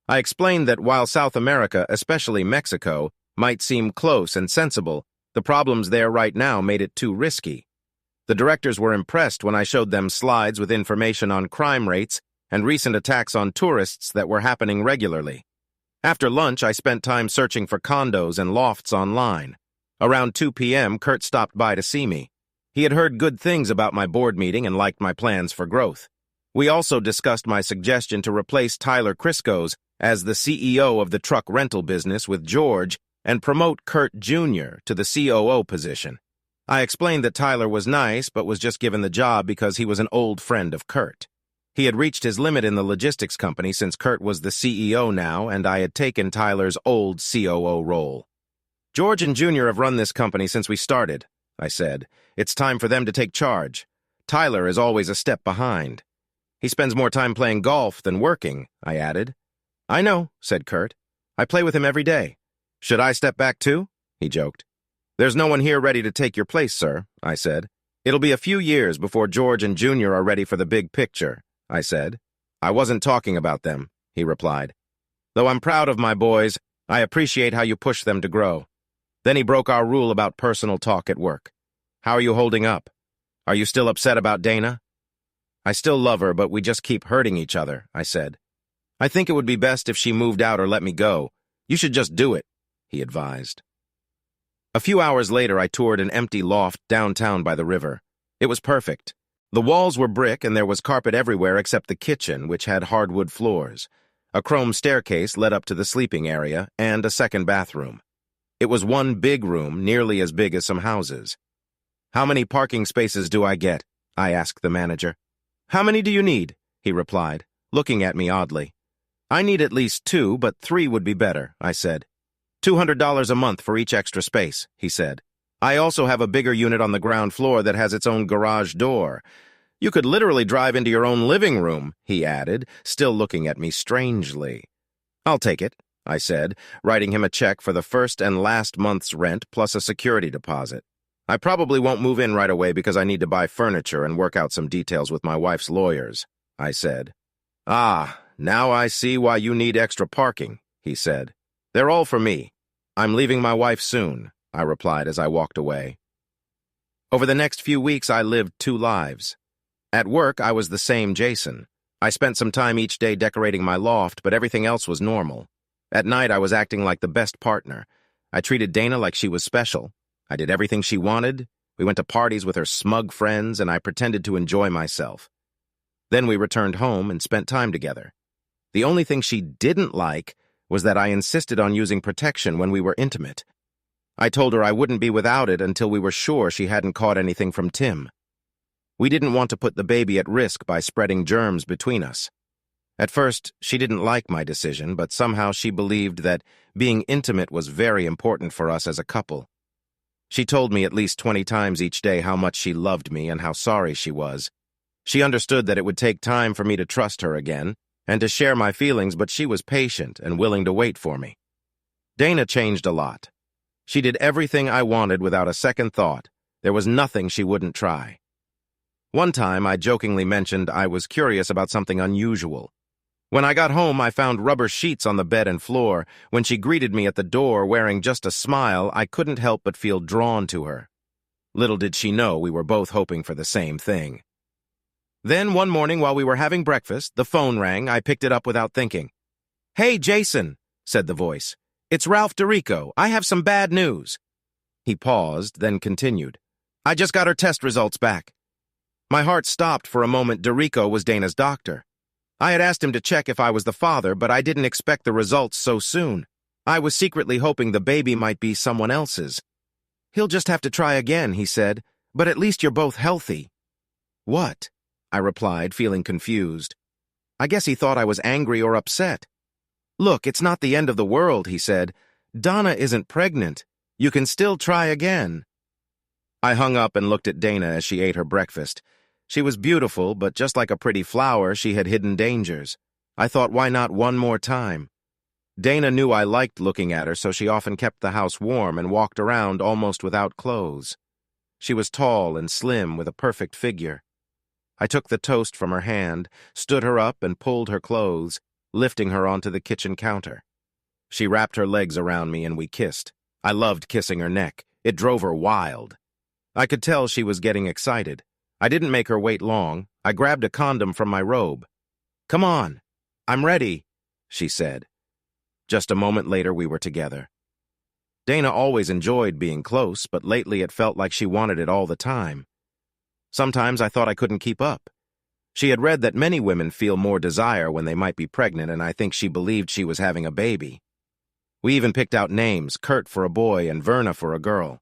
I explained that while South America, especially Mexico, might seem close and sensible, the problems there right now made it too risky. The directors were impressed when I showed them slides with information on crime rates and recent attacks on tourists that were happening regularly. After lunch, I spent time searching for condos and lofts online. Around 2 p.m., Kurt stopped by to see me. He had heard good things about my board meeting and liked my plans for growth. We also discussed my suggestion to replace Tyler Crisco's as the CEO of the truck rental business with George and promote Kurt Jr. to the COO position. I explained that Tyler was nice but was just given the job because he was an old friend of Kurt. He had reached his limit in the logistics company since Kurt was the CEO now, and I had taken Tyler's old COO role. "George and Jr. have run this company since we started," I said. "It's time for them to take charge. Tyler is always a step behind. He spends more time playing golf than working," I added. "I know," said Kurt. "I play with him every day. Should I step back too?" he joked. "There's no one here ready to take your place, sir," I said. "It'll be a few years before George and Jr. are ready for the big picture," I said. "I wasn't talking about them," he replied. "Though I'm proud of my boys, I appreciate how you push them to grow." Then he broke our rule about personal talk at work. "How are you holding up? Are you still upset about Dana?" "I still love her, but we just keep hurting each other," I said. "I think it would be best if she moved out or let me go. You should just do it," he advised. A few hours later, I toured an empty loft downtown by the river. It was perfect. The walls were brick and there was carpet everywhere except the kitchen, which had hardwood floors. A chrome staircase led up to the sleeping area and a second bathroom. It was one big room, nearly as big as some houses. "How many parking spaces do I get?" I asked the manager. "How many do you need?" he replied, looking at me oddly. "I need at least 2, but 3 would be better," I said. $200 a month for each extra space, he said. "I also have a bigger unit on the ground floor that has its own garage door. You could literally drive into your own living room," he added, still looking at me strangely. "I'll take it," I said, writing him a check for the first and last month's rent plus a security deposit. "I probably won't move in right away because I need to buy furniture and work out some details with my wife's lawyers," I said. "Ah, now I see why you need extra parking," he said. "They're all for me. I'm leaving my wife soon," I replied as I walked away. Over the next few weeks, I lived 2 lives. At work, I was the same Jason. I spent some time each day decorating my loft, but everything else was normal. At night, I was acting like the best partner. I treated Dana like she was special. I did everything she wanted. We went to parties with her smug friends, and I pretended to enjoy myself. Then we returned home and spent time together. The only thing she didn't like was that I insisted on using protection when we were intimate. I told her I wouldn't be without it until we were sure she hadn't caught anything from Tim. We didn't want to put the baby at risk by spreading germs between us. At first, she didn't like my decision, but somehow she believed that being intimate was very important for us as a couple. She told me at least 20 times each day how much she loved me and how sorry she was. She understood that it would take time for me to trust her again and to share my feelings, but she was patient and willing to wait for me. Dana changed a lot. She did everything I wanted without a second thought. There was nothing she wouldn't try. One time, I jokingly mentioned I was curious about something unusual. When I got home, I found rubber sheets on the bed and floor. When she greeted me at the door wearing just a smile, I couldn't help but feel drawn to her. Little did she know we were both hoping for the same thing. Then one morning while we were having breakfast, the phone rang. I picked it up without thinking. "Hey, Jason," said the voice. "It's Ralph DeRico. I have some bad news." He paused, then continued. "I just got her test results back." My heart stopped for a moment. DeRico was Dana's doctor. I had asked him to check if I was the father, but I didn't expect the results so soon. I was secretly hoping the baby might be someone else's. "He'll just have to try again," he said, "but at least you're both healthy." "What?" I replied, feeling confused. I guess he thought I was angry or upset. "Look, it's not the end of the world," he said. "Donna isn't pregnant. You can still try again." I hung up and looked at Dana as she ate her breakfast. She was beautiful, but just like a pretty flower, she had hidden dangers. I thought, why not one more time? Dana knew I liked looking at her, so she often kept the house warm and walked around almost without clothes. She was tall and slim with a perfect figure. I took the toast from her hand, stood her up, and pulled her clothes, lifting her onto the kitchen counter. She wrapped her legs around me and we kissed. I loved kissing her neck. It drove her wild. I could tell she was getting excited. I didn't make her wait long. I grabbed a condom from my robe. "Come on, I'm ready," she said. Just a moment later, we were together. Dana always enjoyed being close, but lately it felt like she wanted it all the time. Sometimes I thought I couldn't keep up. She had read that many women feel more desire when they might be pregnant, and I think she believed she was having a baby. We even picked out names, Kurt for a boy and Verna for a girl.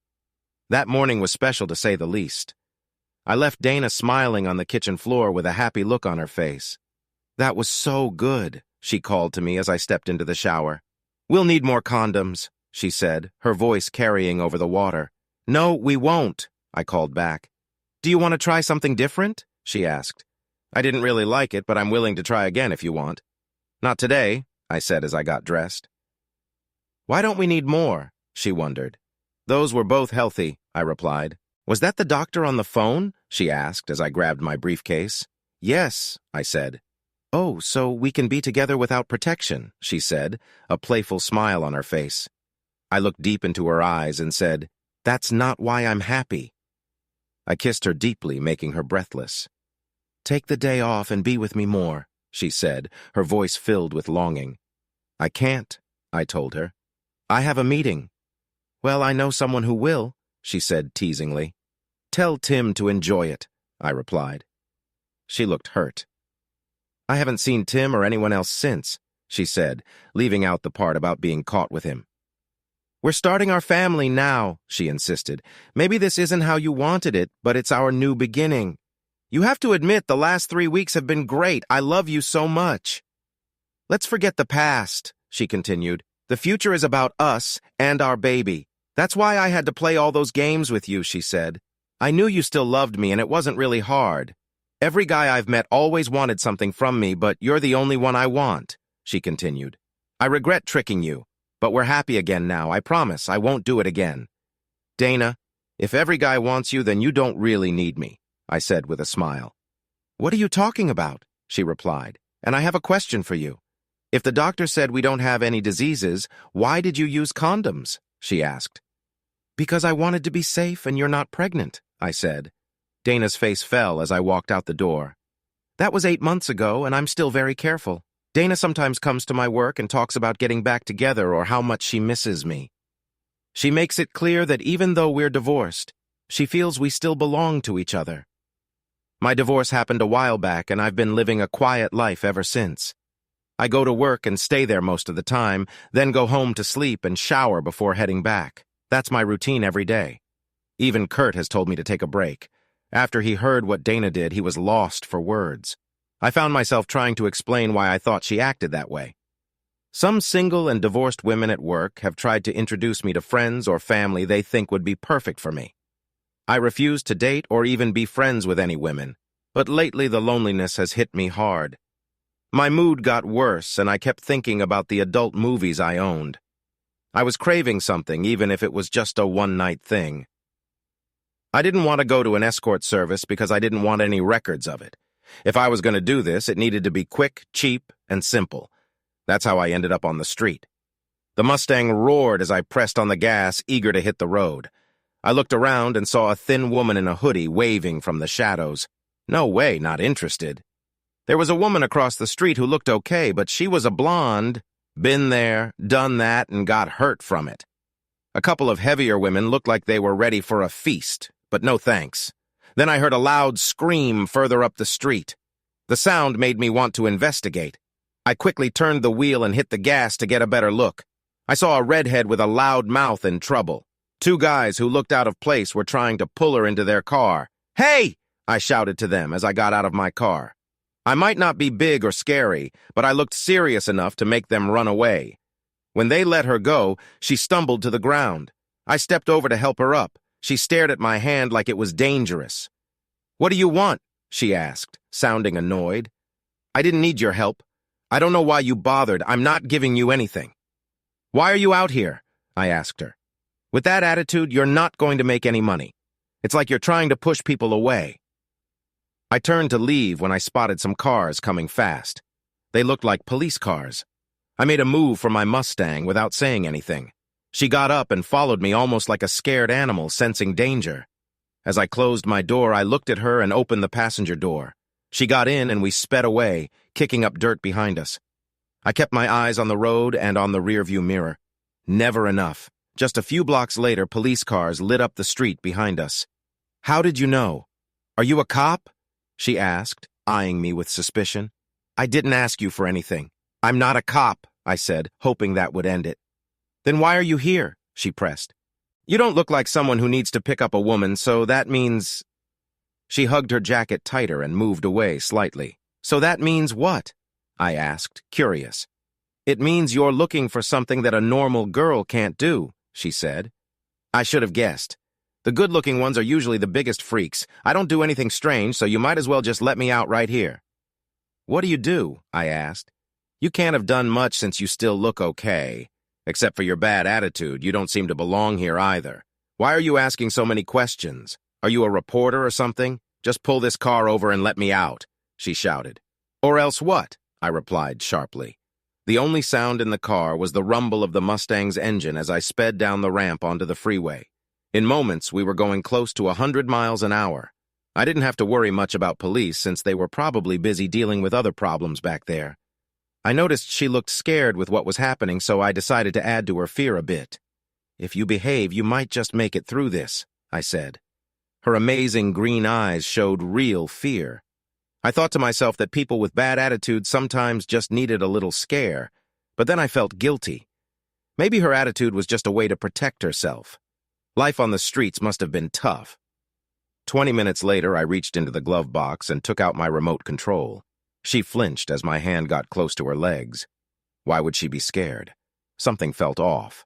That morning was special to say the least. I left Dana smiling on the kitchen floor with a happy look on her face. "That was so good," she called to me as I stepped into the shower. "We'll need more condoms," she said, her voice carrying over the water. "No, we won't," I called back. "Do you want to try something different?" she asked. "I didn't really like it, but I'm willing to try again if you want." "Not today," I said as I got dressed. "Why don't we need more?" she wondered. "Those were both healthy," I replied. "Was that the doctor on the phone?" she asked as I grabbed my briefcase. "Yes," I said. "Oh, so we can be together without protection," she said, a playful smile on her face. I looked deep into her eyes and said, "That's not why I'm happy." I kissed her deeply, making her breathless. "Take the day off and be with me more," she said, her voice filled with longing. "I can't," I told her. "I have a meeting." Well, I know someone who will, she said teasingly. Tell Tim to enjoy it, I replied. She looked hurt. I haven't seen Tim or anyone else since, she said, leaving out the part about being caught with him. We're starting our family now, she insisted. Maybe this isn't how you wanted it, but it's our new beginning. You have to admit the last 3 weeks have been great. I love you so much. Let's forget the past, she continued. The future is about us and our baby. That's why I had to play all those games with you, she said. I knew you still loved me and it wasn't really hard. Every guy I've met always wanted something from me, but you're the only one I want, she continued. I regret tricking you, but we're happy again now. I promise I won't do it again. Dana, if every guy wants you, then you don't really need me, I said with a smile. What are you talking about? She replied. And I have a question for you. If the doctor said we don't have any diseases, why did you use condoms? She asked. Because I wanted to be safe and you're not pregnant, I said. Dana's face fell as I walked out the door. That was 8 months ago, and I'm still very careful. Dana sometimes comes to my work and talks about getting back together or how much she misses me. She makes it clear that even though we're divorced, she feels we still belong to each other. My divorce happened a while back, and I've been living a quiet life ever since. I go to work and stay there most of the time, then go home to sleep and shower before heading back. That's my routine every day. Even Kurt has told me to take a break. After he heard what Dana did, he was lost for words. I found myself trying to explain why I thought she acted that way. Some single and divorced women at work have tried to introduce me to friends or family they think would be perfect for me. I refuse to date or even be friends with any women, but lately the loneliness has hit me hard. My mood got worse, and I kept thinking about the adult movies I owned. I was craving something, even if it was just a one-night thing. I didn't want to go to an escort service because I didn't want any records of it. If I was going to do this, it needed to be quick, cheap, and simple. That's how I ended up on the street. The Mustang roared as I pressed on the gas, eager to hit the road. I looked around and saw a thin woman in a hoodie waving from the shadows. No way, not interested. There was a woman across the street who looked okay, but she was a blonde. Been there, done that, and got hurt from it. A couple of heavier women looked like they were ready for a feast, but no thanks. Then I heard a loud scream further up the street. The sound made me want to investigate. I quickly turned the wheel and hit the gas to get a better look. I saw a redhead with a loud mouth in trouble. 2 guys who looked out of place were trying to pull her into their car. "Hey!" I shouted to them as I got out of my car. I might not be big or scary, but I looked serious enough to make them run away. When they let her go, she stumbled to the ground. I stepped over to help her up. She stared at my hand like it was dangerous. "What do you want?" she asked, sounding annoyed. "I didn't need your help. I don't know why you bothered. I'm not giving you anything." "Why are you out here?" I asked her. "With that attitude, you're not going to make any money. It's like you're trying to push people away." I turned to leave when I spotted some cars coming fast. They looked like police cars. I made a move for my Mustang without saying anything. She got up and followed me almost like a scared animal sensing danger. As I closed my door, I looked at her and opened the passenger door. She got in and we sped away, kicking up dirt behind us. I kept my eyes on the road and on the rearview mirror. Never enough. Just a few blocks later, police cars lit up the street behind us. "How did you know? Are you a cop?" she asked, eyeing me with suspicion. "I didn't ask you for anything. I'm not a cop," I said, hoping that would end it. "Then why are you here?" she pressed. "You don't look like someone who needs to pick up a woman, so that means—" She hugged her jacket tighter and moved away slightly. "So that means what?" I asked, curious. "It means you're looking for something that a normal girl can't do," she said. "I should have guessed. The good-looking ones are usually the biggest freaks. I don't do anything strange, so you might as well just let me out right here." "What do you do?" I asked. "You can't have done much since you still look okay. Except for your bad attitude, you don't seem to belong here either. Why are you asking so many questions? Are you a reporter or something? Just pull this car over and let me out," she shouted. "Or else what?" I replied sharply. The only sound in the car was the rumble of the Mustang's engine as I sped down the ramp onto the freeway. In moments, we were going close to 100 miles an hour. I didn't have to worry much about police since they were probably busy dealing with other problems back there. I noticed she looked scared with what was happening, so I decided to add to her fear a bit. If you behave, you might just make it through this, I said. Her amazing green eyes showed real fear. I thought to myself that people with bad attitudes sometimes just needed a little scare, but then I felt guilty. Maybe her attitude was just a way to protect herself. Life on the streets must have been tough. 20 minutes later, I reached into the glove box and took out my remote control. She flinched as my hand got close to her legs. Why would she be scared? Something felt off.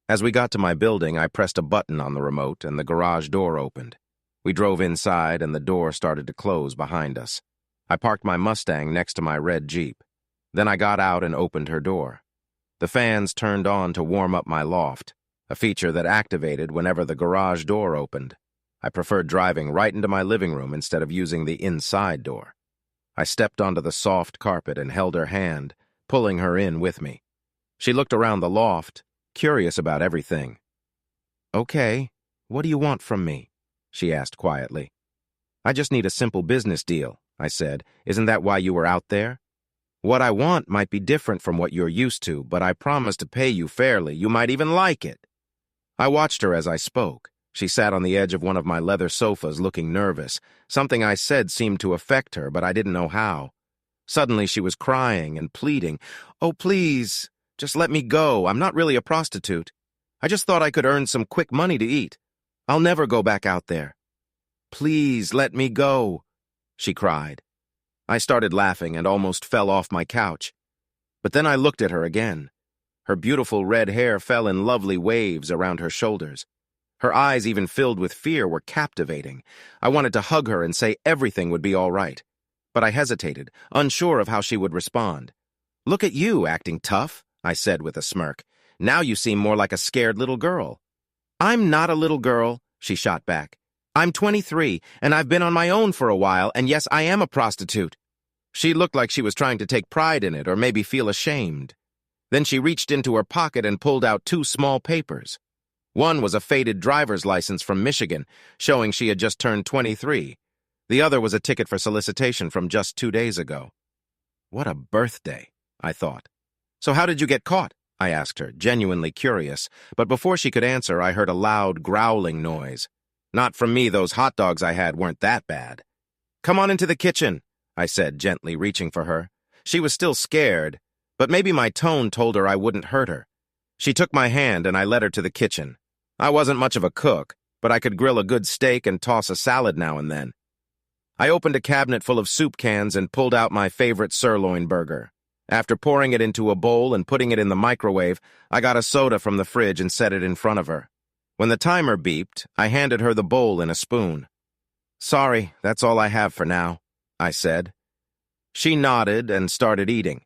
As we got to my building, I pressed a button on the remote and the garage door opened. We drove inside and the door started to close behind us. I parked my Mustang next to my red Jeep. Then I got out and opened her door. The fans turned on to warm up my loft, a feature that activated whenever the garage door opened. I preferred driving right into my living room instead of using the inside door. I stepped onto the soft carpet and held her hand, pulling her in with me. She looked around the loft, curious about everything. "Okay, what do you want from me?" she asked quietly. "I just need a simple business deal," I said. "Isn't that why you were out there?" "What I want might be different from what you're used to, but I promise to pay you fairly. You might even like it." I watched her as I spoke. She sat on the edge of one of my leather sofas looking nervous. Something I said seemed to affect her, but I didn't know how. Suddenly she was crying and pleading. "Oh, please, just let me go. I'm not really a prostitute. I just thought I could earn some quick money to eat. I'll never go back out there. Please let me go," she cried. I started laughing and almost fell off my couch. But then I looked at her again. Her beautiful red hair fell in lovely waves around her shoulders. Her eyes, even filled with fear, were captivating. I wanted to hug her and say everything would be all right. But I hesitated, unsure of how she would respond. "Look at you, acting tough," I said with a smirk. "Now you seem more like a scared little girl." "I'm not a little girl," she shot back. "I'm 23, and I've been on my own for a while, and yes, I am a prostitute." She looked like she was trying to take pride in it or maybe feel ashamed. Then she reached into her pocket and pulled out 2 small papers. One was a faded driver's license from Michigan, showing she had just turned 23. The other was a ticket for solicitation from just 2 days ago. What a birthday, I thought. "So how did you get caught?" I asked her, genuinely curious, but before she could answer, I heard a loud, growling noise. Not from me, those hot dogs I had weren't that bad. "Come on into the kitchen," I said, gently reaching for her. She was still scared, but maybe my tone told her I wouldn't hurt her. She took my hand and I led her to the kitchen. I wasn't much of a cook, but I could grill a good steak and toss a salad now and then. I opened a cabinet full of soup cans and pulled out my favorite sirloin burger. After pouring it into a bowl and putting it in the microwave, I got a soda from the fridge and set it in front of her. When the timer beeped, I handed her the bowl and a spoon. "Sorry, that's all I have for now," I said. She nodded and started eating.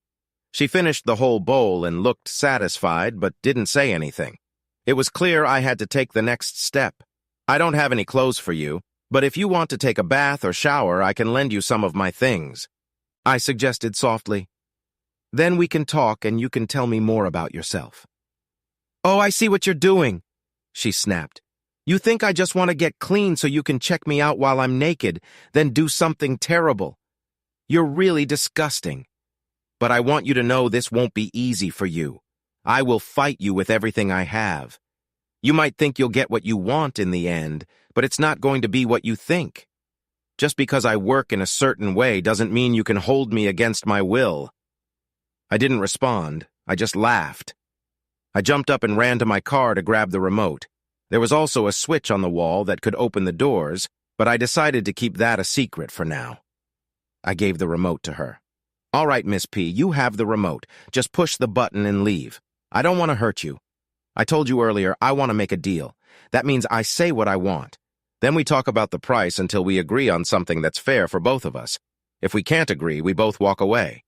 She finished the whole bowl and looked satisfied, but didn't say anything. It was clear I had to take the next step. "I don't have any clothes for you, but if you want to take a bath or shower, I can lend you some of my things," I suggested softly. "Then we can talk and you can tell me more about yourself." "Oh, I see what you're doing," she snapped. "You think I just want to get clean so you can check me out while I'm naked, then do something terrible. You're really disgusting. But I want you to know this won't be easy for you. I will fight you with everything I have. You might think you'll get what you want in the end, but it's not going to be what you think. Just because I work in a certain way doesn't mean you can hold me against my will." I didn't respond. I just laughed. I jumped up and ran to my car to grab the remote. There was also a switch on the wall that could open the doors, but I decided to keep that a secret for now. I gave the remote to her. "All right, Miss P, you have the remote. Just push the button and leave. I don't want to hurt you. I told you earlier, I want to make a deal. That means I say what I want. Then we talk about the price until we agree on something that's fair for both of us. If we can't agree, we both walk away."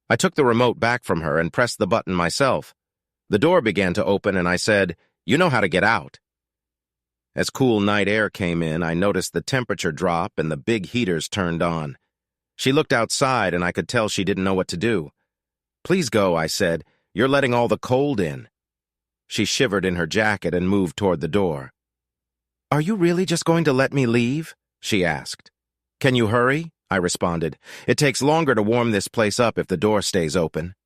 I took the remote back from her and pressed the button myself. The door began to open and I said, "You know how to get out." As cool night air came in, I noticed the temperature drop and the big heaters turned on. She looked outside and I could tell she didn't know what to do. "Please go," I said. "You're letting all the cold in." She shivered in her jacket and moved toward the door. "Are you really just going to let me leave?" she asked. "Can you hurry?" I responded. "It takes longer to warm this place up if the door stays open."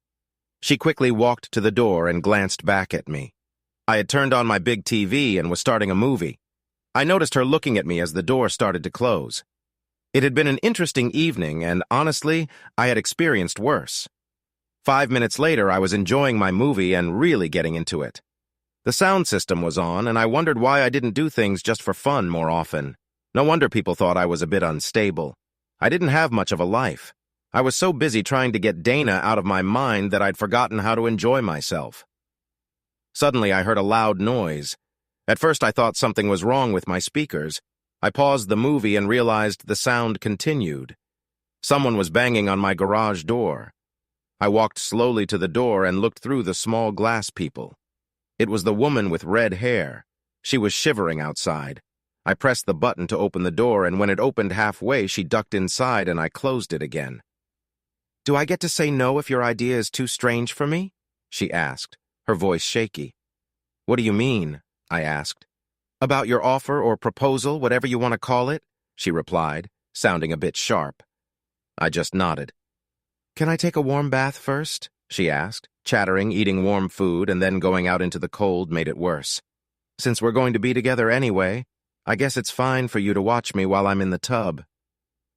She quickly walked to the door and glanced back at me. I had turned on my big TV and was starting a movie. I noticed her looking at me as the door started to close. It had been an interesting evening, and honestly, I had experienced worse. 5 minutes later, I was enjoying my movie and really getting into it. The sound system was on, and I wondered why I didn't do things just for fun more often. No wonder people thought I was a bit unstable. I didn't have much of a life. I was so busy trying to get Dana out of my mind that I'd forgotten how to enjoy myself. Suddenly, I heard a loud noise. At first, I thought something was wrong with my speakers. I paused the movie and realized the sound continued. Someone was banging on my garage door. I walked slowly to the door and looked through the small glass people. It was the woman with red hair. She was shivering outside. I pressed the button to open the door, and when it opened halfway, she ducked inside and I closed it again. "Do I get to say no if your idea is too strange for me?" she asked, her voice shaky. "What do you mean?" I asked. "About your offer or proposal, whatever you want to call it," she replied, sounding a bit sharp. I just nodded. "Can I take a warm bath first?" she asked. Chattering, eating warm food, and then going out into the cold made it worse. "Since we're going to be together anyway, I guess it's fine for you to watch me while I'm in the tub."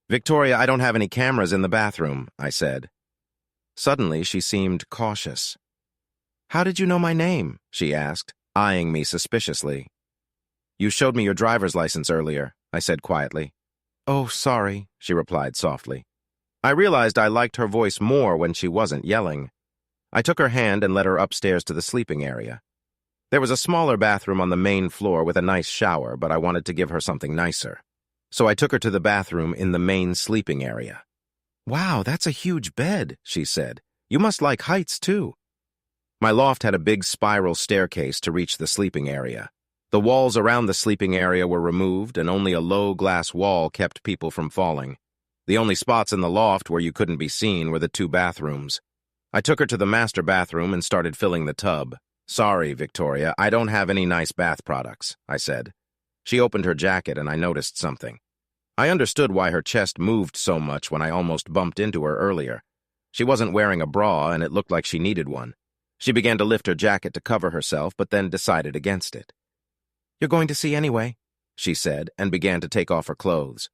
"Victoria, I don't have any cameras in the bathroom," I said. Suddenly, she seemed cautious. "How did you know my name?" she asked, eyeing me suspiciously. "You showed me your driver's license earlier," I said quietly. "Oh, sorry," she replied softly. I realized I liked her voice more when she wasn't yelling. I took her hand and led her upstairs to the sleeping area. There was a smaller bathroom on the main floor with a nice shower, but I wanted to give her something nicer. So I took her to the bathroom in the main sleeping area. "Wow, that's a huge bed," she said. "You must like heights, too." My loft had a big spiral staircase to reach the sleeping area. The walls around the sleeping area were removed, and only a low glass wall kept people from falling. The only spots in the loft where you couldn't be seen were the 2 bathrooms. I took her to the master bathroom and started filling the tub. "Sorry, Victoria, I don't have any nice bath products," I said. She opened her jacket and I noticed something. I understood why her chest moved so much when I almost bumped into her earlier. She wasn't wearing a bra and it looked like she needed one. She began to lift her jacket to cover herself, but then decided against it. "You're going to see anyway," she said, and began to take off her clothes.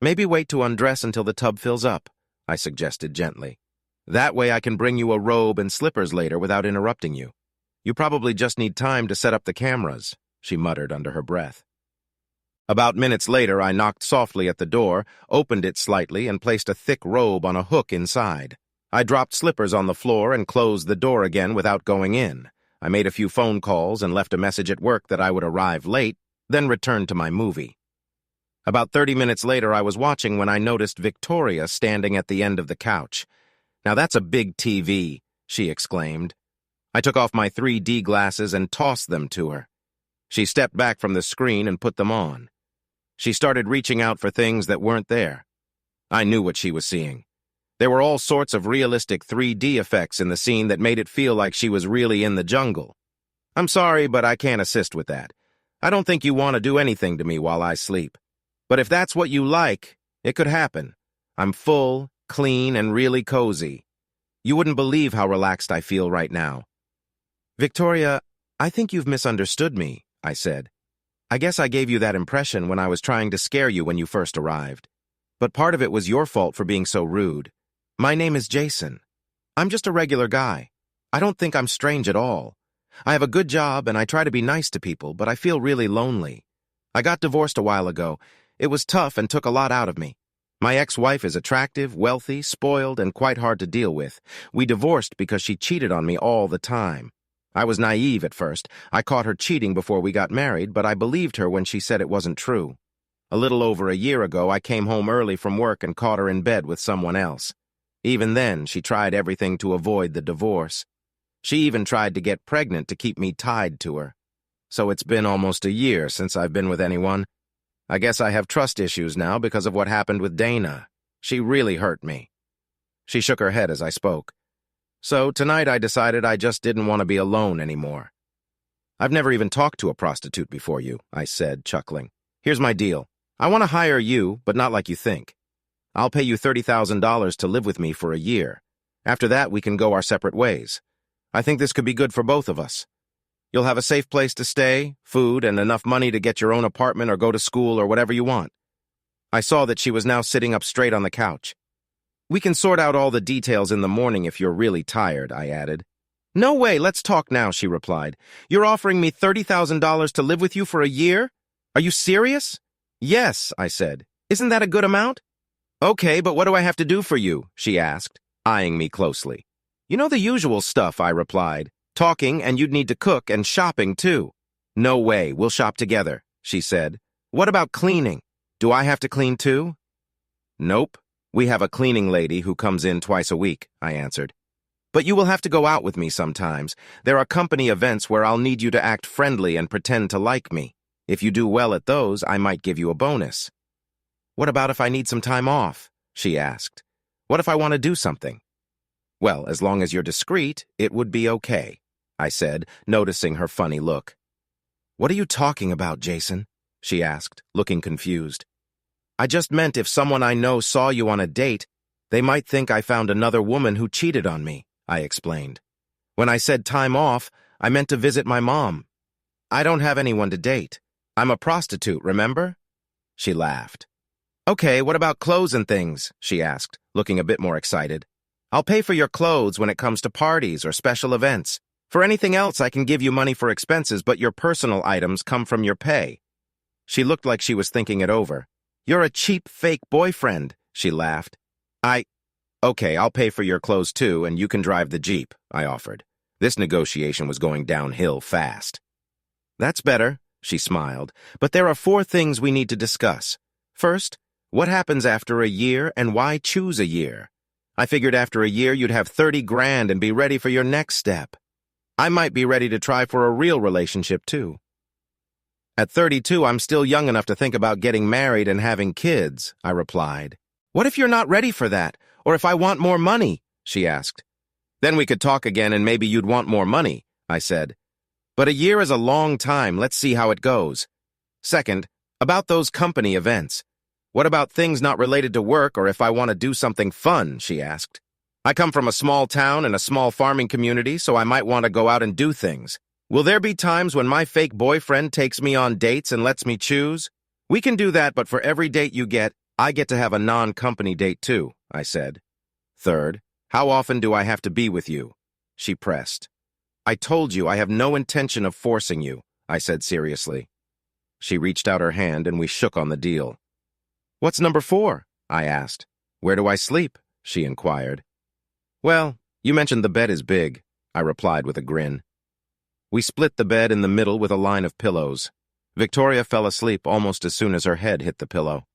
"Maybe wait to undress until the tub fills up," I suggested gently. "That way I can bring you a robe and slippers later without interrupting you. You probably just need time to set up the cameras," she muttered under her breath. About minutes later, I knocked softly at the door, opened it slightly, and placed a thick robe on a hook inside. I dropped slippers on the floor and closed the door again without going in. I made a few phone calls and left a message at work that I would arrive late, then returned to my movie. About 30 minutes later, I was watching when I noticed Victoria standing at the end of the couch. "Now that's a big TV," she exclaimed. I took off my 3D glasses and tossed them to her. She stepped back from the screen and put them on. She started reaching out for things that weren't there. I knew what she was seeing. There were all sorts of realistic 3D effects in the scene that made it feel like she was really in the jungle. "I'm sorry, but I can't assist with that. I don't think you want to do anything to me while I sleep. But if that's what you like, it could happen. I'm full, clean, and really cozy. You wouldn't believe how relaxed I feel right now." "Victoria, I think you've misunderstood me," I said. "I guess I gave you that impression when I was trying to scare you when you first arrived. But part of it was your fault for being so rude. My name is Jason. I'm just a regular guy. I don't think I'm strange at all. I have a good job and I try to be nice to people, but I feel really lonely. I got divorced a while ago. It was tough and took a lot out of me. My ex-wife is attractive, wealthy, spoiled, and quite hard to deal with. We divorced because she cheated on me all the time. I was naive at first. I caught her cheating before we got married, but I believed her when she said it wasn't true. A little over a year ago, I came home early from work and caught her in bed with someone else. Even then, she tried everything to avoid the divorce. She even tried to get pregnant to keep me tied to her. So it's been almost a year since I've been with anyone. I guess I have trust issues now because of what happened with Dana. She really hurt me." She shook her head as I spoke. "So tonight I decided I just didn't want to be alone anymore." "I've never even talked to a prostitute before you," I said, chuckling. "Here's my deal. I want to hire you, but not like you think. I'll pay you $30,000 to live with me for a year. After that, we can go our separate ways. I think this could be good for both of us. You'll have a safe place to stay, food, and enough money to get your own apartment or go to school or whatever you want. I saw that she was now sitting up straight on the couch. We can sort out all the details in the morning if you're really tired, I added. No way, let's talk now, she replied. You're offering me $30,000 to live with you for a year? Are you serious? Yes, I said. Isn't that a good amount? Okay, but what do I have to do for you? She asked, eyeing me closely. You know the usual stuff, I replied. Talking, and you'd need to cook, and shopping, too. No way, we'll shop together, she said. What about cleaning? Do I have to clean, too? Nope. We have a cleaning lady who comes in twice a week, I answered. But you will have to go out with me sometimes. There are company events where I'll need you to act friendly and pretend to like me. If you do well at those, I might give you a bonus. What about if I need some time off? She asked. What if I want to do something? Well, as long as you're discreet, it would be okay, I said, noticing her funny look. What are you talking about, Jason? She asked, looking confused. I just meant if someone I know saw you on a date, they might think I found another woman who cheated on me, I explained. When I said time off, I meant to visit my mom. I don't have anyone to date. I'm a prostitute, remember? She laughed. Okay, what about clothes and things? She asked, looking a bit more excited. I'll pay for your clothes when it comes to parties or special events. For anything else, I can give you money for expenses, but your personal items come from your pay. She looked like she was thinking it over. You're a cheap, fake boyfriend, she laughed. Okay, I'll pay for your clothes too, and you can drive the Jeep, I offered. This negotiation was going downhill fast. That's better, she smiled, but there are 4 things we need to discuss. First, what happens after a year and why choose a year? I figured after a year you'd have 30 grand and be ready for your next step. I might be ready to try for a real relationship too. At 32, I'm still young enough to think about getting married and having kids, I replied. What if you're not ready for that? Or if I want more money? She asked. Then we could talk again and maybe you'd want more money, I said. But a year is a long time. Let's see how it goes. Second, about those company events. What about things not related to work or if I want to do something fun? She asked. I come from a small town and a small farming community, so I might want to go out and do things. Will there be times when my fake boyfriend takes me on dates and lets me choose? We can do that, but for every date you get, I get to have a non-company date too, I said. Third, how often do I have to be with you? She pressed. I told you I have no intention of forcing you, I said seriously. She reached out her hand and we shook on the deal. What's number 4? I asked. Where do I sleep? She inquired. Well, you mentioned the bed is big, I replied with a grin. We split the bed in the middle with a line of pillows. Victoria fell asleep almost as soon as her head hit the pillow.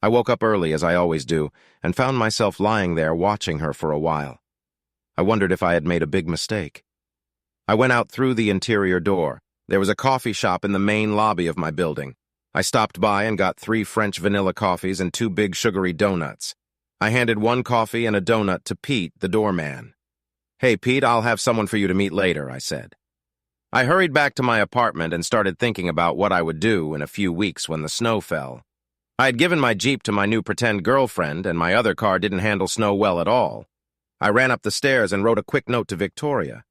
I woke up early, as I always do, and found myself lying there watching her for a while. I wondered if I had made a big mistake. I went out through the interior door. There was a coffee shop in the main lobby of my building. I stopped by and got 3 French vanilla coffees and 2 big sugary donuts. I handed 1 coffee and a donut to Pete, the doorman. Hey, Pete, I'll have someone for you to meet later, I said. I hurried back to my apartment and started thinking about what I would do in a few weeks when the snow fell. I had given my Jeep to my new pretend girlfriend, and my other car didn't handle snow well at all. I ran up the stairs and wrote a quick note to Victoria.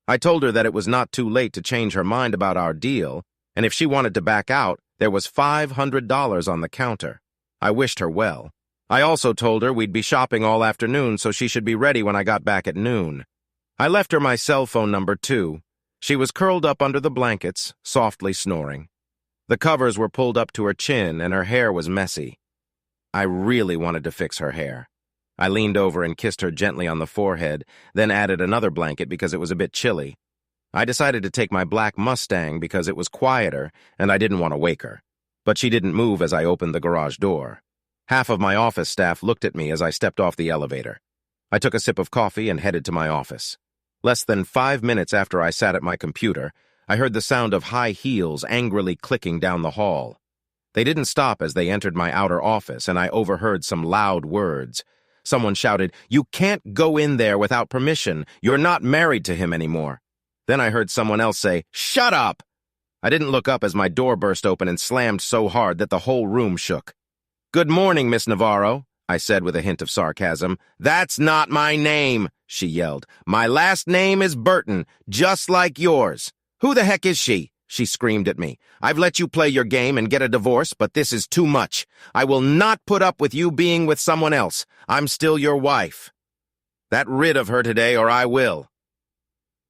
I told her that it was not too late to change her mind about our deal, and if she wanted to back out, there was $500 on the counter. I wished her well. I also told her we'd be shopping all afternoon, so she should be ready when I got back at noon. I left her my cell phone number, too. She was curled up under the blankets, softly snoring. The covers were pulled up to her chin, and her hair was messy. I really wanted to fix her hair. I leaned over and kissed her gently on the forehead, then added another blanket because it was a bit chilly. I decided to take my black Mustang because it was quieter, and I didn't want to wake her. But she didn't move as I opened the garage door. Half of my office staff looked at me as I stepped off the elevator. I took a sip of coffee and headed to my office. Less than 5 minutes after I sat at my computer, I heard the sound of high heels angrily clicking down the hall. They didn't stop as they entered my outer office, and I overheard some loud words. Someone shouted, "You can't go in there without permission. You're not married to him anymore." Then I heard someone else say, "Shut up!" I didn't look up as my door burst open and slammed so hard that the whole room shook. "Good morning, Miss Navarro," I said with a hint of sarcasm. That's not my name, she yelled. My last name is Burton, just like yours. Who the heck is she? She screamed at me. I've let you play your game and get a divorce, but this is too much. I will not put up with you being with someone else. I'm still your wife. Get rid of her today, or I will.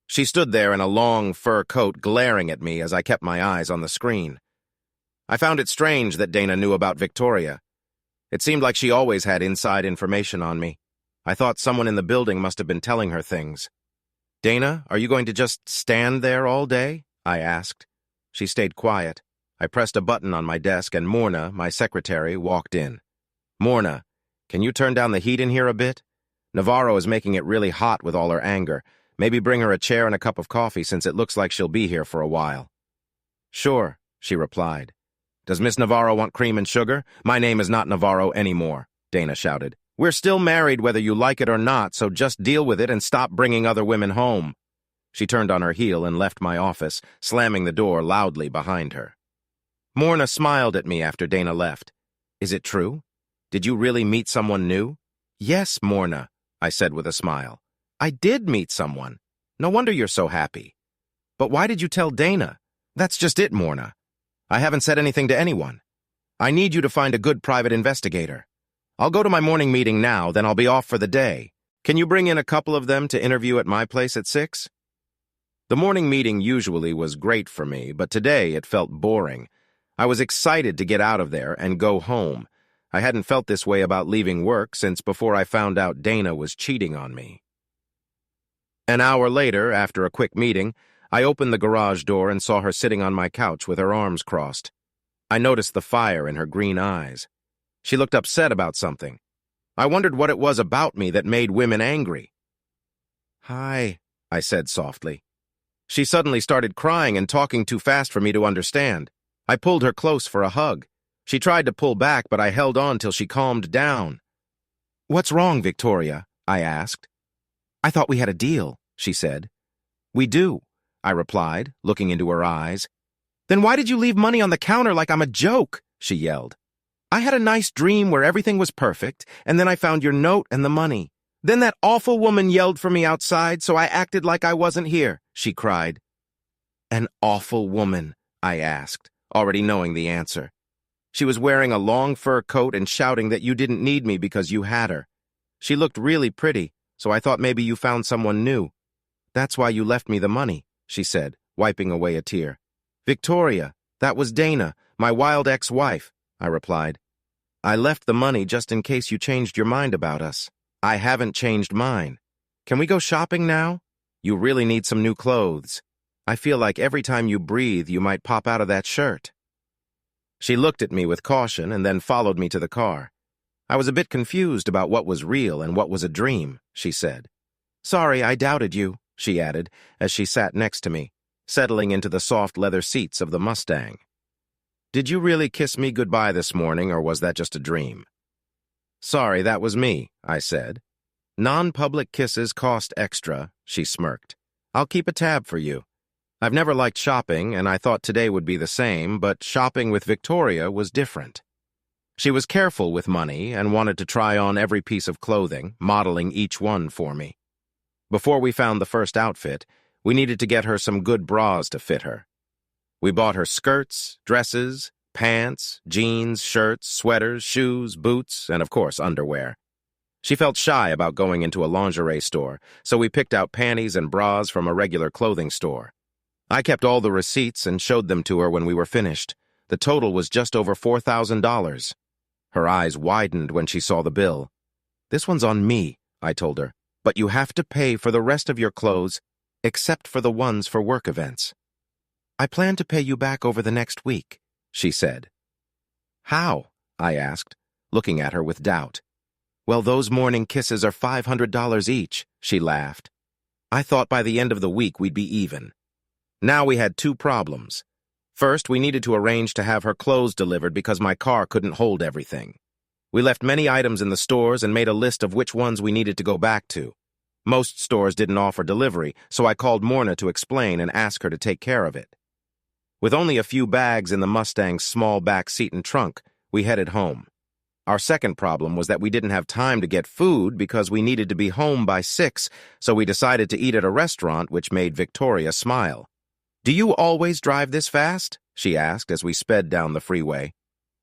She stood there in a long fur coat, glaring at me as I kept my eyes on the screen. I found it strange that Dana knew about Victoria. It seemed like she always had inside information on me. I thought someone in the building must have been telling her things. Dana, are you going to just stand there all day? I asked. She stayed quiet. I pressed a button on my desk and Morna, my secretary, walked in. Morna, can you turn down the heat in here a bit? Navarro is making it really hot with all her anger. Maybe bring her a chair and a cup of coffee since it looks like she'll be here for a while. Sure, she replied. Does Miss Navarro want cream and sugar? My name is not Navarro anymore, Dana shouted. We're still married whether you like it or not, so just deal with it and stop bringing other women home. She turned on her heel and left my office, slamming the door loudly behind her. Morna smiled at me after Dana left. Is it true? Did you really meet someone new? Yes, Morna, I said with a smile. I did meet someone. No wonder you're so happy. But why did you tell Dana? That's just it, Morna. I haven't said anything to anyone. I need you to find a good private investigator. I'll go to my morning meeting now, then I'll be off for the day. Can you bring in a couple of them to interview at my place at 6? The morning meeting usually was great for me, but today it felt boring. I was excited to get out of there and go home. I hadn't felt this way about leaving work since before I found out Dana was cheating on me. An hour later, after a quick meeting, I opened the garage door and saw her sitting on my couch with her arms crossed. I noticed the fire in her green eyes. She looked upset about something. I wondered what it was about me that made women angry. Hi, I said softly. She suddenly started crying and talking too fast for me to understand. I pulled her close for a hug. She tried to pull back, but I held on till she calmed down. What's wrong, Victoria? I asked. I thought we had a deal, she said. We do, I replied, looking into her eyes. Then why did you leave money on the counter like I'm a joke? She yelled. I had a nice dream where everything was perfect, and then I found your note and the money. Then that awful woman yelled for me outside, so I acted like I wasn't here, she cried. An awful woman, I asked, already knowing the answer. She was wearing a long fur coat and shouting that you didn't need me because you had her. She looked really pretty, so I thought maybe you found someone new. That's why you left me the money, she said, wiping away a tear. Victoria, that was Dana, my wild ex-wife, I replied. I left the money just in case you changed your mind about us. I haven't changed mine. Can we go shopping now? You really need some new clothes. I feel like every time you breathe, you might pop out of that shirt. She looked at me with caution and then followed me to the car. I was a bit confused about what was real and what was a dream, she said. Sorry, I doubted you, she added, as she sat next to me, settling into the soft leather seats of the Mustang. Did you really kiss me goodbye this morning, or was that just a dream? Sorry, that was me, I said. Non-public kisses cost extra, she smirked. I'll keep a tab for you. I've never liked shopping, and I thought today would be the same, but shopping with Victoria was different. She was careful with money and wanted to try on every piece of clothing, modeling each one for me. Before we found the first outfit, we needed to get her some good bras to fit her. We bought her skirts, dresses, pants, jeans, shirts, sweaters, shoes, boots, and of course underwear. She felt shy about going into a lingerie store, so we picked out panties and bras from a regular clothing store. I kept all the receipts and showed them to her when we were finished. The total was just over $4,000. Her eyes widened when she saw the bill. This one's on me, I told her, but you have to pay for the rest of your clothes, except for the ones for work events. I plan to pay you back over the next week, she said. How? I asked, looking at her with doubt. Well, those morning kisses are $500 each, she laughed. I thought by the end of the week we'd be even. Now we had two problems. First, we needed to arrange to have her clothes delivered because my car couldn't hold everything. We left many items in the stores and made a list of which ones we needed to go back to. Most stores didn't offer delivery, so I called Morna to explain and ask her to take care of it. With only a few bags in the Mustang's small back seat and trunk, we headed home. Our second problem was that we didn't have time to get food because we needed to be home by 6, so we decided to eat at a restaurant, which made Victoria smile. "Do you always drive this fast?" she asked as we sped down the freeway.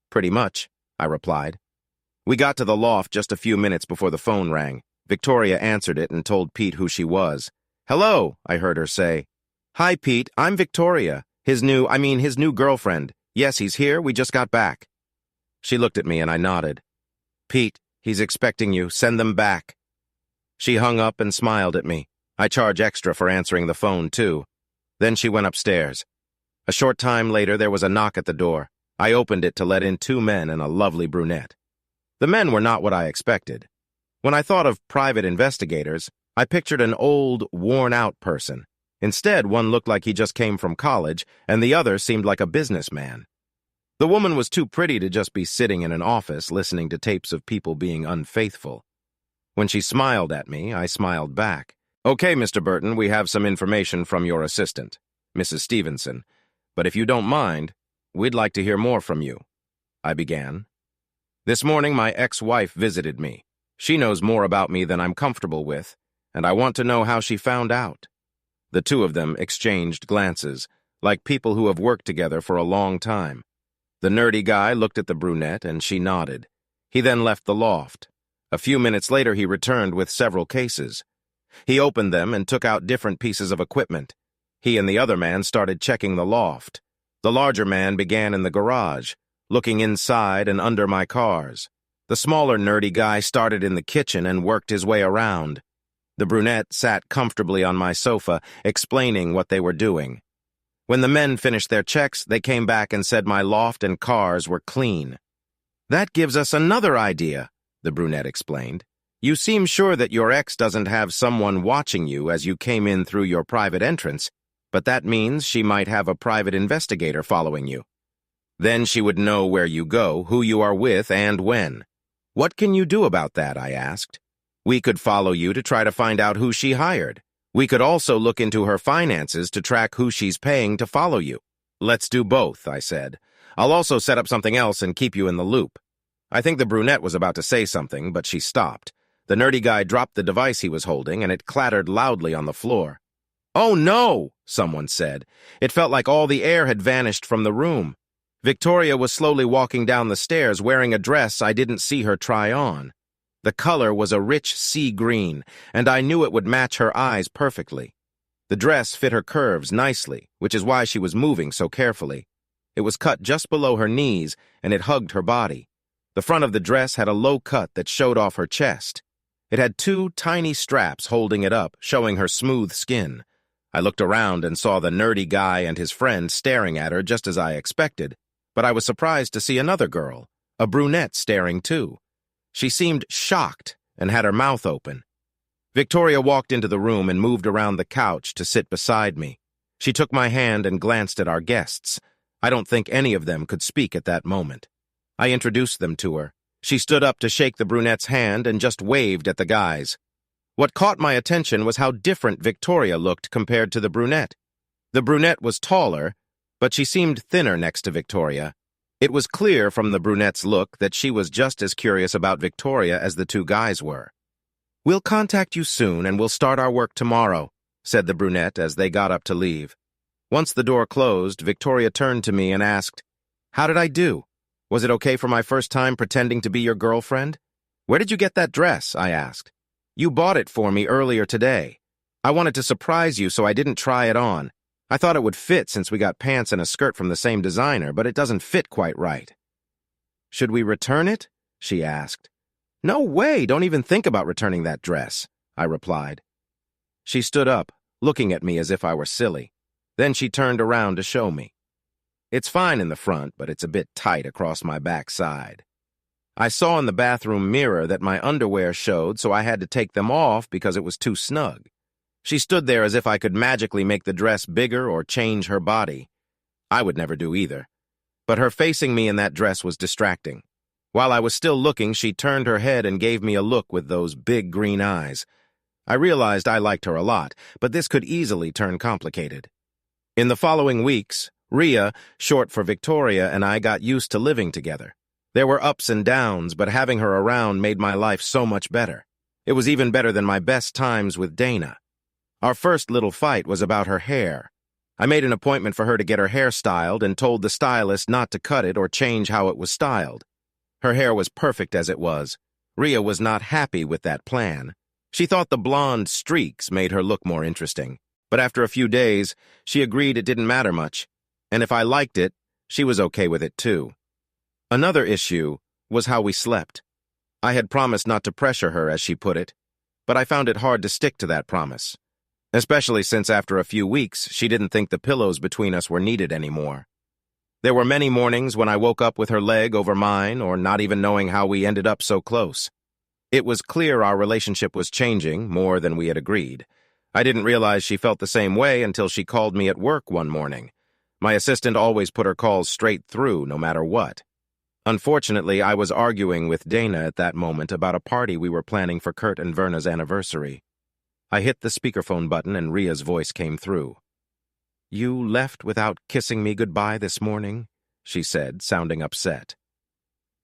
"Pretty much," I replied. We got to the loft just a few minutes before the phone rang. Victoria answered it and told Pete who she was. "Hello," I heard her say. "Hi, Pete, I'm Victoria. His new girlfriend. Yes, he's here, we just got back." She looked at me and I nodded. "Pete, he's expecting you. Send them back." She hung up and smiled at me. I charge extra for answering the phone, too. Then she went upstairs. A short time later, there was a knock at the door. I opened it to let in 2 men and a lovely brunette. The men were not what I expected. When I thought of private investigators, I pictured an old, worn-out person. Instead, one looked like he just came from college, and the other seemed like a businessman. The woman was too pretty to just be sitting in an office listening to tapes of people being unfaithful. When she smiled at me, I smiled back. "Okay, Mr. Burton, we have some information from your assistant, Mrs. Stevenson, but if you don't mind, we'd like to hear more from you," I began. "This morning, my ex-wife visited me. She knows more about me than I'm comfortable with, and I want to know how she found out." The two of them exchanged glances, like people who have worked together for a long time. The nerdy guy looked at the brunette, and she nodded. He then left the loft. A few minutes later, he returned with several cases. He opened them and took out different pieces of equipment. He and the other man started checking the loft. The larger man began in the garage, looking inside and under my cars. The smaller nerdy guy started in the kitchen and worked his way around. The brunette sat comfortably on my sofa, explaining what they were doing. When the men finished their checks, they came back and said my loft and cars were clean. "That gives us another idea," the brunette explained. "You seem sure that your ex doesn't have someone watching you as you came in through your private entrance, but that means she might have a private investigator following you. Then she would know where you go, who you are with, and when." "What can you do about that?" I asked. "We could follow you to try to find out who she hired. We could also look into her finances to track who she's paying to follow you." "Let's do both," I said. "I'll also set up something else and keep you in the loop." I think the brunette was about to say something, but she stopped. The nerdy guy dropped the device he was holding, and it clattered loudly on the floor. "Oh no!" someone said. It felt like all the air had vanished from the room. Victoria was slowly walking down the stairs wearing a dress I didn't see her try on. The color was a rich sea green, and I knew it would match her eyes perfectly. The dress fit her curves nicely, which is why she was moving so carefully. It was cut just below her knees, and it hugged her body. The front of the dress had a low cut that showed off her chest. It had 2 tiny straps holding it up, showing her smooth skin. I looked around and saw the nerdy guy and his friend staring at her just as I expected, but I was surprised to see another girl, a brunette, staring too. She seemed shocked and had her mouth open. Victoria walked into the room and moved around the couch to sit beside me. She took my hand and glanced at our guests. I don't think any of them could speak at that moment. I introduced them to her. She stood up to shake the brunette's hand and just waved at the guys. What caught my attention was how different Victoria looked compared to the brunette. The brunette was taller, but she seemed thinner next to Victoria. It was clear from the brunette's look that she was just as curious about Victoria as the 2 guys were. "We'll contact you soon and we'll start our work tomorrow," said the brunette as they got up to leave. Once the door closed, Victoria turned to me and asked, "How did I do? Was it okay for my first time pretending to be your girlfriend?" "Where did you get that dress?" I asked. "You bought it for me earlier today. I wanted to surprise you, so I didn't try it on. I thought it would fit since we got pants and a skirt from the same designer, but it doesn't fit quite right." "Should we return it?" she asked. "No way, don't even think about returning that dress," I replied. She stood up, looking at me as if I were silly. Then she turned around to show me. "It's fine in the front, but it's a bit tight across my backside." I saw in the bathroom mirror that my underwear showed, so I had to take them off because it was too snug. She stood there as if I could magically make the dress bigger or change her body. I would never do either. But her facing me in that dress was distracting. While I was still looking, she turned her head and gave me a look with those big green eyes. I realized I liked her a lot, but this could easily turn complicated. In the following weeks, Rhea, short for Victoria, and I got used to living together. There were ups and downs, but having her around made my life so much better. It was even better than my best times with Dana. Our first little fight was about her hair. I made an appointment for her to get her hair styled and told the stylist not to cut it or change how it was styled. Her hair was perfect as it was. Rhea was not happy with that plan. She thought the blonde streaks made her look more interesting. But after a few days, she agreed it didn't matter much. And if I liked it, she was okay with it too. Another issue was how we slept. I had promised not to pressure her, as she put it, but I found it hard to stick to that promise, especially since after a few weeks she didn't think the pillows between us were needed anymore. There were many mornings when I woke up with her leg over mine or not even knowing how we ended up so close. It was clear our relationship was changing more than we had agreed. I didn't realize she felt the same way until she called me at work one morning. My assistant always put her calls straight through, no matter what. Unfortunately, I was arguing with Dana at that moment about a party we were planning for Kurt and Verna's anniversary. I hit the speakerphone button and Rhea's voice came through. "You left without kissing me goodbye this morning," she said, sounding upset.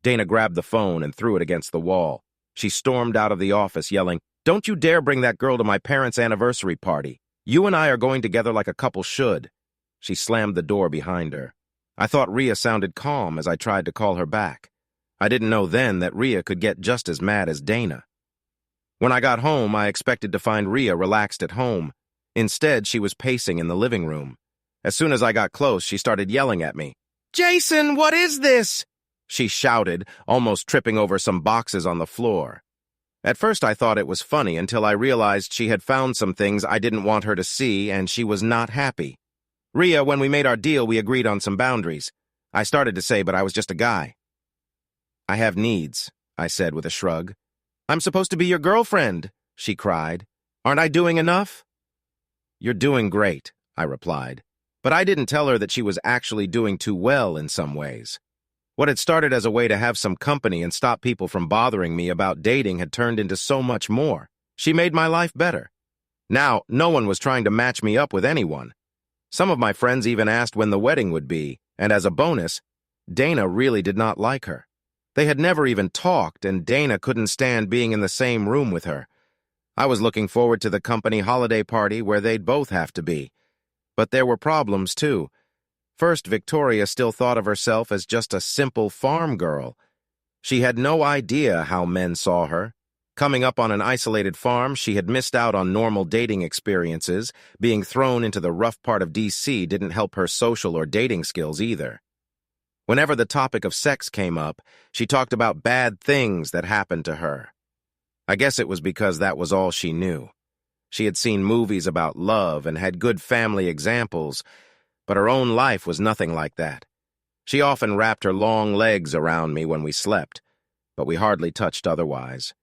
Dana grabbed the phone and threw it against the wall. She stormed out of the office, yelling, "Don't you dare bring that girl to my parents' anniversary party. You and I are going together like a couple should." She slammed the door behind her. I thought Rhea sounded calm as I tried to call her back. I didn't know then that Rhea could get just as mad as Dana. When I got home, I expected to find Rhea relaxed at home. Instead, she was pacing in the living room. As soon as I got close, she started yelling at me. "Jason, what is this?" she shouted, almost tripping over some boxes on the floor. At first, I thought it was funny until I realized she had found some things I didn't want her to see, and she was not happy. "Rhea, when we made our deal, we agreed on some boundaries," I started to say, but I was just a guy. "I have needs," I said with a shrug. "I'm supposed to be your girlfriend," she cried. "Aren't I doing enough?" "You're doing great," I replied. But I didn't tell her that she was actually doing too well in some ways. What had started as a way to have some company and stop people from bothering me about dating had turned into so much more. She made my life better. Now, no one was trying to match me up with anyone. Some of my friends even asked when the wedding would be, and as a bonus, Dana really did not like her. They had never even talked, and Dana couldn't stand being in the same room with her. I was looking forward to the company holiday party where they'd both have to be. But there were problems, too. First, Victoria still thought of herself as just a simple farm girl. She had no idea how men saw her. Coming up on an isolated farm, she had missed out on normal dating experiences. Being thrown into the rough part of D.C. didn't help her social or dating skills either. Whenever the topic of sex came up, she talked about bad things that happened to her. I guess it was because that was all she knew. She had seen movies about love and had good family examples, but her own life was nothing like that. She often wrapped her long legs around me when we slept, but we hardly touched otherwise.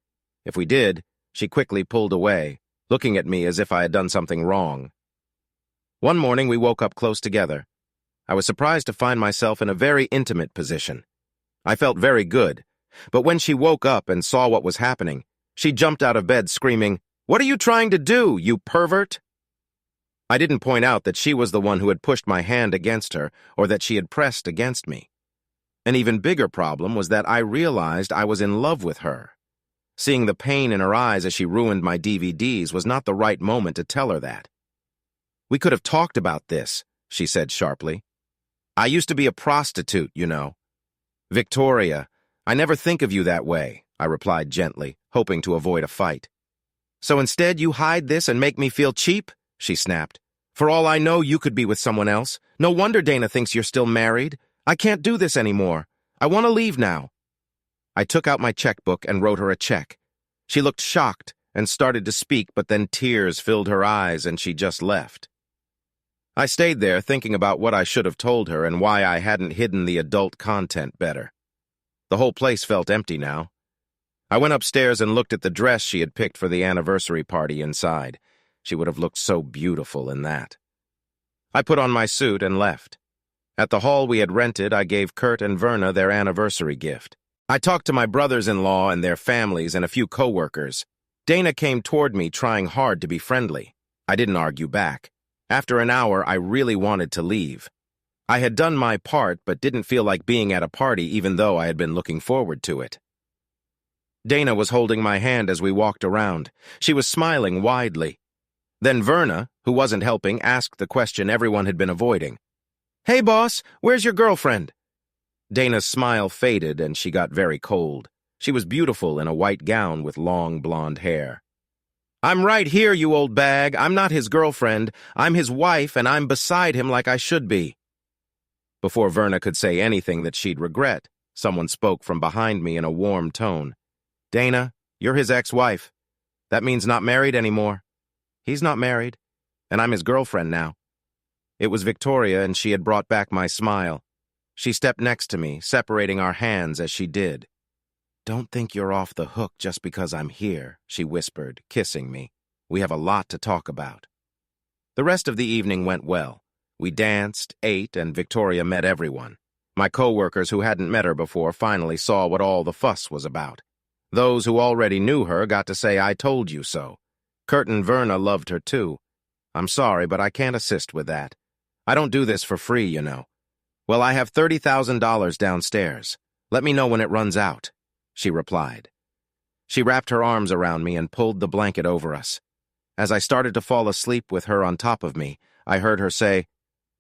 If we did, she quickly pulled away, looking at me as if I had done something wrong. One morning we woke up close together. I was surprised to find myself in a very intimate position. I felt very good, but when she woke up and saw what was happening, she jumped out of bed screaming, "What are you trying to do, you pervert?" I didn't point out that she was the one who had pushed my hand against her or that she had pressed against me. An even bigger problem was that I realized I was in love with her. Seeing the pain in her eyes as she ruined my DVDs was not the right moment to tell her that. "We could have talked about this," she said sharply. "I used to be a prostitute, you know." "Victoria, I never think of you that way," I replied gently, hoping to avoid a fight. "So instead you hide this and make me feel cheap?" she snapped. "For all I know, you could be with someone else. No wonder Dana thinks you're still married. I can't do this anymore. I want to leave now." I took out my checkbook and wrote her a check. She looked shocked and started to speak, but then tears filled her eyes and she just left. I stayed there thinking about what I should have told her and why I hadn't hidden the adult content better. The whole place felt empty now. I went upstairs and looked at the dress she had picked for the anniversary party inside. She would have looked so beautiful in that. I put on my suit and left. At the hall we had rented, I gave Kurt and Verna their anniversary gift. I talked to my brothers-in-law and their families and a few co-workers. Dana came toward me trying hard to be friendly. I didn't argue back. After an hour, I really wanted to leave. I had done my part but didn't feel like being at a party even though I had been looking forward to it. Dana was holding my hand as we walked around. She was smiling widely. Then Verna, who wasn't helping, asked the question everyone had been avoiding. "Hey, boss, where's your girlfriend?" Dana's smile faded and she got very cold. She was beautiful in a white gown with long blonde hair. "I'm right here, you old bag. I'm not his girlfriend. I'm his wife, and I'm beside him like I should be." Before Verna could say anything that she'd regret, someone spoke from behind me in a warm tone. "Dana, you're his ex-wife. That means not married anymore." "He's not married, and I'm his girlfriend now." It was Victoria, and she had brought back my smile. She stepped next to me, separating our hands as she did. "Don't think you're off the hook just because I'm here," she whispered, kissing me. "We have a lot to talk about." The rest of the evening went well. We danced, ate, and Victoria met everyone. My co-workers who hadn't met her before finally saw what all the fuss was about. Those who already knew her got to say "I told you so." Kurt and Verna loved her too. "I'm sorry, but I can't assist with that. I don't do this for free, you know." "Well, I have $30,000 downstairs. Let me know when it runs out," she replied. She wrapped her arms around me and pulled the blanket over us. As I started to fall asleep with her on top of me, I heard her say,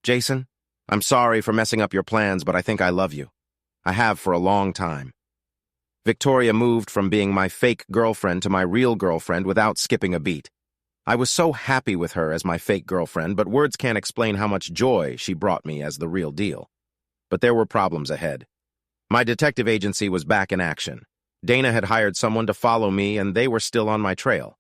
"Jason, I'm sorry for messing up your plans, but I think I love you. I have for a long time." Victoria moved from being my fake girlfriend to my real girlfriend without skipping a beat. I was so happy with her as my fake girlfriend, but words can't explain how much joy she brought me as the real deal. But there were problems ahead. My detective agency was back in action. Dana had hired someone to follow me, and they were still on my trail.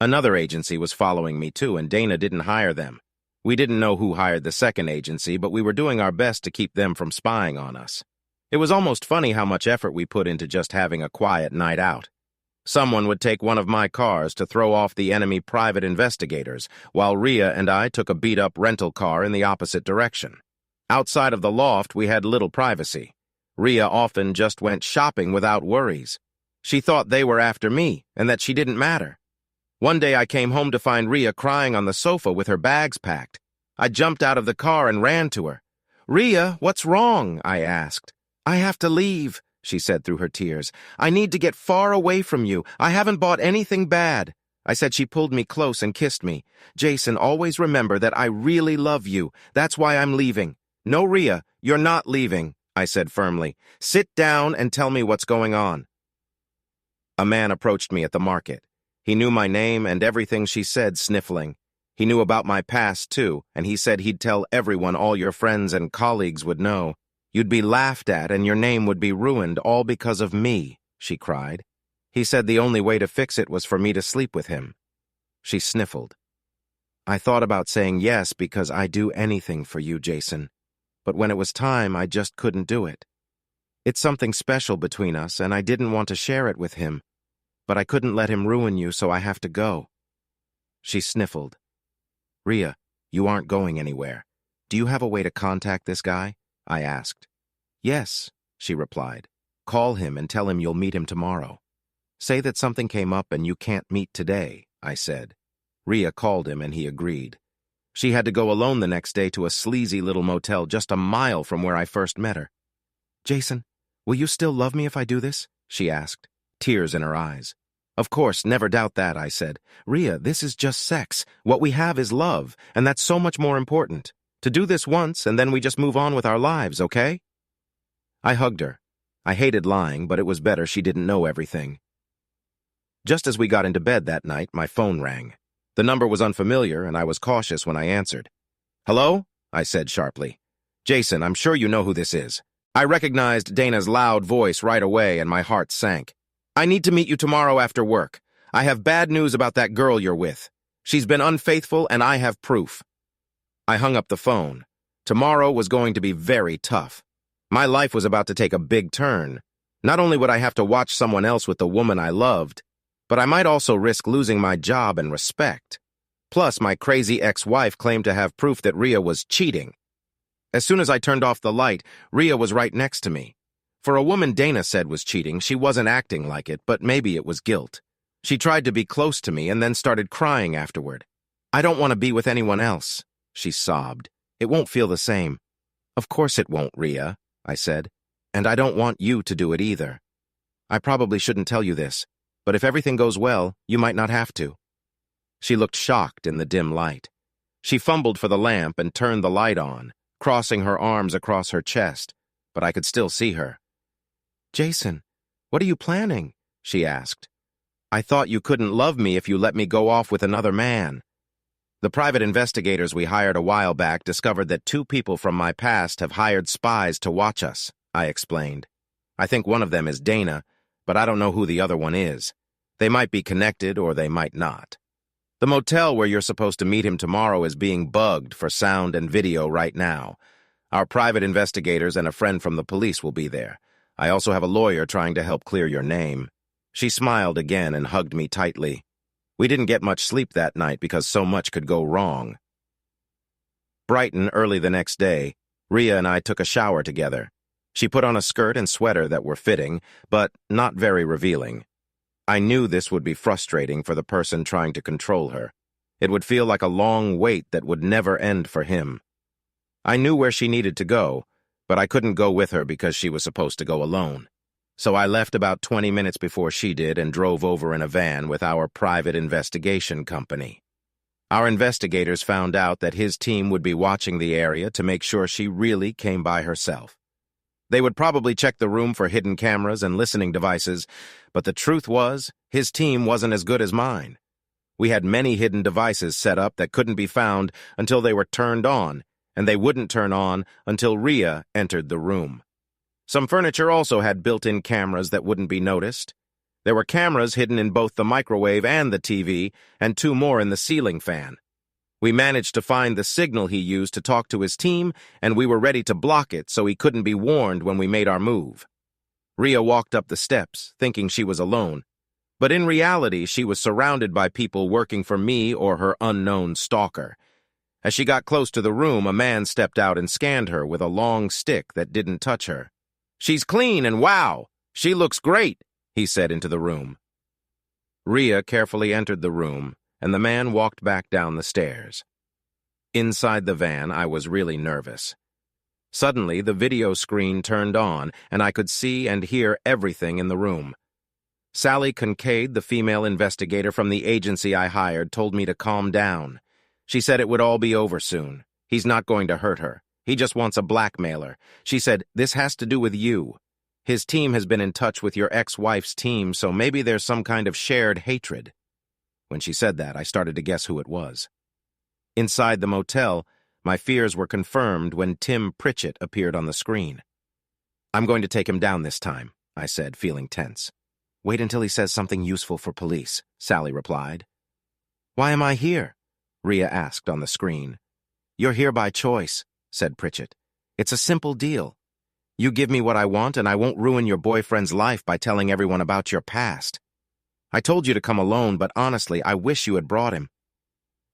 Another agency was following me too, and Dana didn't hire them. We didn't know who hired the second agency, but we were doing our best to keep them from spying on us. It was almost funny how much effort we put into just having a quiet night out. Someone would take one of my cars to throw off the enemy private investigators, while Rhea and I took a beat-up rental car in the opposite direction. Outside of the loft, we had little privacy. Rhea often just went shopping without worries. She thought they were after me, and that she didn't matter. One day I came home to find Rhea crying on the sofa with her bags packed. I jumped out of the car and ran to her. "Rhea, what's wrong?" I asked. "I have to leave," she said through her tears. "I need to get far away from you. I haven't bought anything bad." I said. She pulled me close and kissed me. "Jason, always remember that I really love you. That's why I'm leaving." "No, Rhea, you're not leaving," I said firmly. "Sit down and tell me what's going on." A man approached me at the market. He knew my name and everything she said, sniffling. He knew about my past, too, and he said he'd tell everyone all your friends and colleagues would know. "You'd be laughed at and your name would be ruined, all because of me," she cried. He said the only way to fix it was for me to sleep with him. She sniffled. "I thought about saying yes because I do anything for you, Jason. But when it was time, I just couldn't do it. It's something special between us, and I didn't want to share it with him. But I couldn't let him ruin you, so I have to go." She sniffled. "Rhea, you aren't going anywhere. Do you have a way to contact this guy?" I asked. "Yes," she replied. "Call him and tell him you'll meet him tomorrow. Say that something came up and you can't meet today," I said. Rhea called him and he agreed. She had to go alone the next day to a sleazy little motel just a mile from where I first met her. "Jason, will you still love me if I do this?" she asked, tears in her eyes. "Of course, never doubt that," I said. "Rhea, this is just sex. What we have is love, and that's so much more important. To do this once, and then we just move on with our lives, okay?" I hugged her. I hated lying, but it was better she didn't know everything. Just as we got into bed that night, my phone rang. The number was unfamiliar, and I was cautious when I answered. "Hello?" I said sharply. "Jason, I'm sure you know who this is." I recognized Dana's loud voice right away, and my heart sank. "I need to meet you tomorrow after work. I have bad news about that girl you're with. She's been unfaithful, and I have proof." I hung up the phone. Tomorrow was going to be very tough. My life was about to take a big turn. Not only would I have to watch someone else with the woman I loved, but I might also risk losing my job and respect. Plus, my crazy ex-wife claimed to have proof that Rhea was cheating. As soon as I turned off the light, Rhea was right next to me. For a woman Dana said was cheating, she wasn't acting like it, but maybe it was guilt. She tried to be close to me and then started crying afterward. "I don't want to be with anyone else," she sobbed. "It won't feel the same." Of course it won't, Rhea, I said. And I don't want you to do it either. I probably shouldn't tell you this, but if everything goes well, you might not have to. She looked shocked in the dim light. She fumbled for the lamp and turned the light on, crossing her arms across her chest, but I could still see her. Jason, what are you planning? She asked. I thought you couldn't love me if you let me go off with another man. The private investigators we hired a while back discovered that 2 people from my past have hired spies to watch us, I explained. I think one of them is Dana, but I don't know who the other one is. They might be connected or they might not. The motel where you're supposed to meet him tomorrow is being bugged for sound and video right now. Our private investigators and a friend from the police will be there. I also have a lawyer trying to help clear your name. She smiled again and hugged me tightly. We didn't get much sleep that night because so much could go wrong. Bright and early the next day, Rhea and I took a shower together. She put on a skirt and sweater that were fitting, but not very revealing. I knew this would be frustrating for the person trying to control her. It would feel like a long wait that would never end for him. I knew where she needed to go, but I couldn't go with her because she was supposed to go alone. So I left about 20 minutes before she did and drove over in a van with our private investigation company. Our investigators found out that his team would be watching the area to make sure she really came by herself. They would probably check the room for hidden cameras and listening devices, but the truth was, his team wasn't as good as mine. We had many hidden devices set up that couldn't be found until they were turned on, and they wouldn't turn on until Rhea entered the room. Some furniture also had built-in cameras that wouldn't be noticed. There were cameras hidden in both the microwave and the TV, and 2 more in the ceiling fan. We managed to find the signal he used to talk to his team, and we were ready to block it so he couldn't be warned when we made our move. Rhea walked up the steps, thinking she was alone, but in reality she was surrounded by people working for me or her unknown stalker. As she got close to the room, a man stepped out and scanned her with a long stick that didn't touch her. She's clean and wow, she looks great, he said into the room. Rhea carefully entered the room, and the man walked back down the stairs. Inside the van, I was really nervous. Suddenly, the video screen turned on, and I could see and hear everything in the room. Sally Kincaid, the female investigator from the agency I hired, told me to calm down. She said it would all be over soon. He's not going to hurt her. He just wants a blackmailer. She said, this has to do with you. His team has been in touch with your ex-wife's team, so maybe there's some kind of shared hatred. When she said that, I started to guess who it was. Inside the motel, my fears were confirmed when Tim Pritchett appeared on the screen. I'm going to take him down this time, I said, feeling tense. Wait until he says something useful for police, Sally replied. Why am I here? Rhea asked on the screen. You're here by choice, said Pritchett. It's a simple deal. You give me what I want and I won't ruin your boyfriend's life by telling everyone about your past. I told you to come alone, but honestly, I wish you had brought him.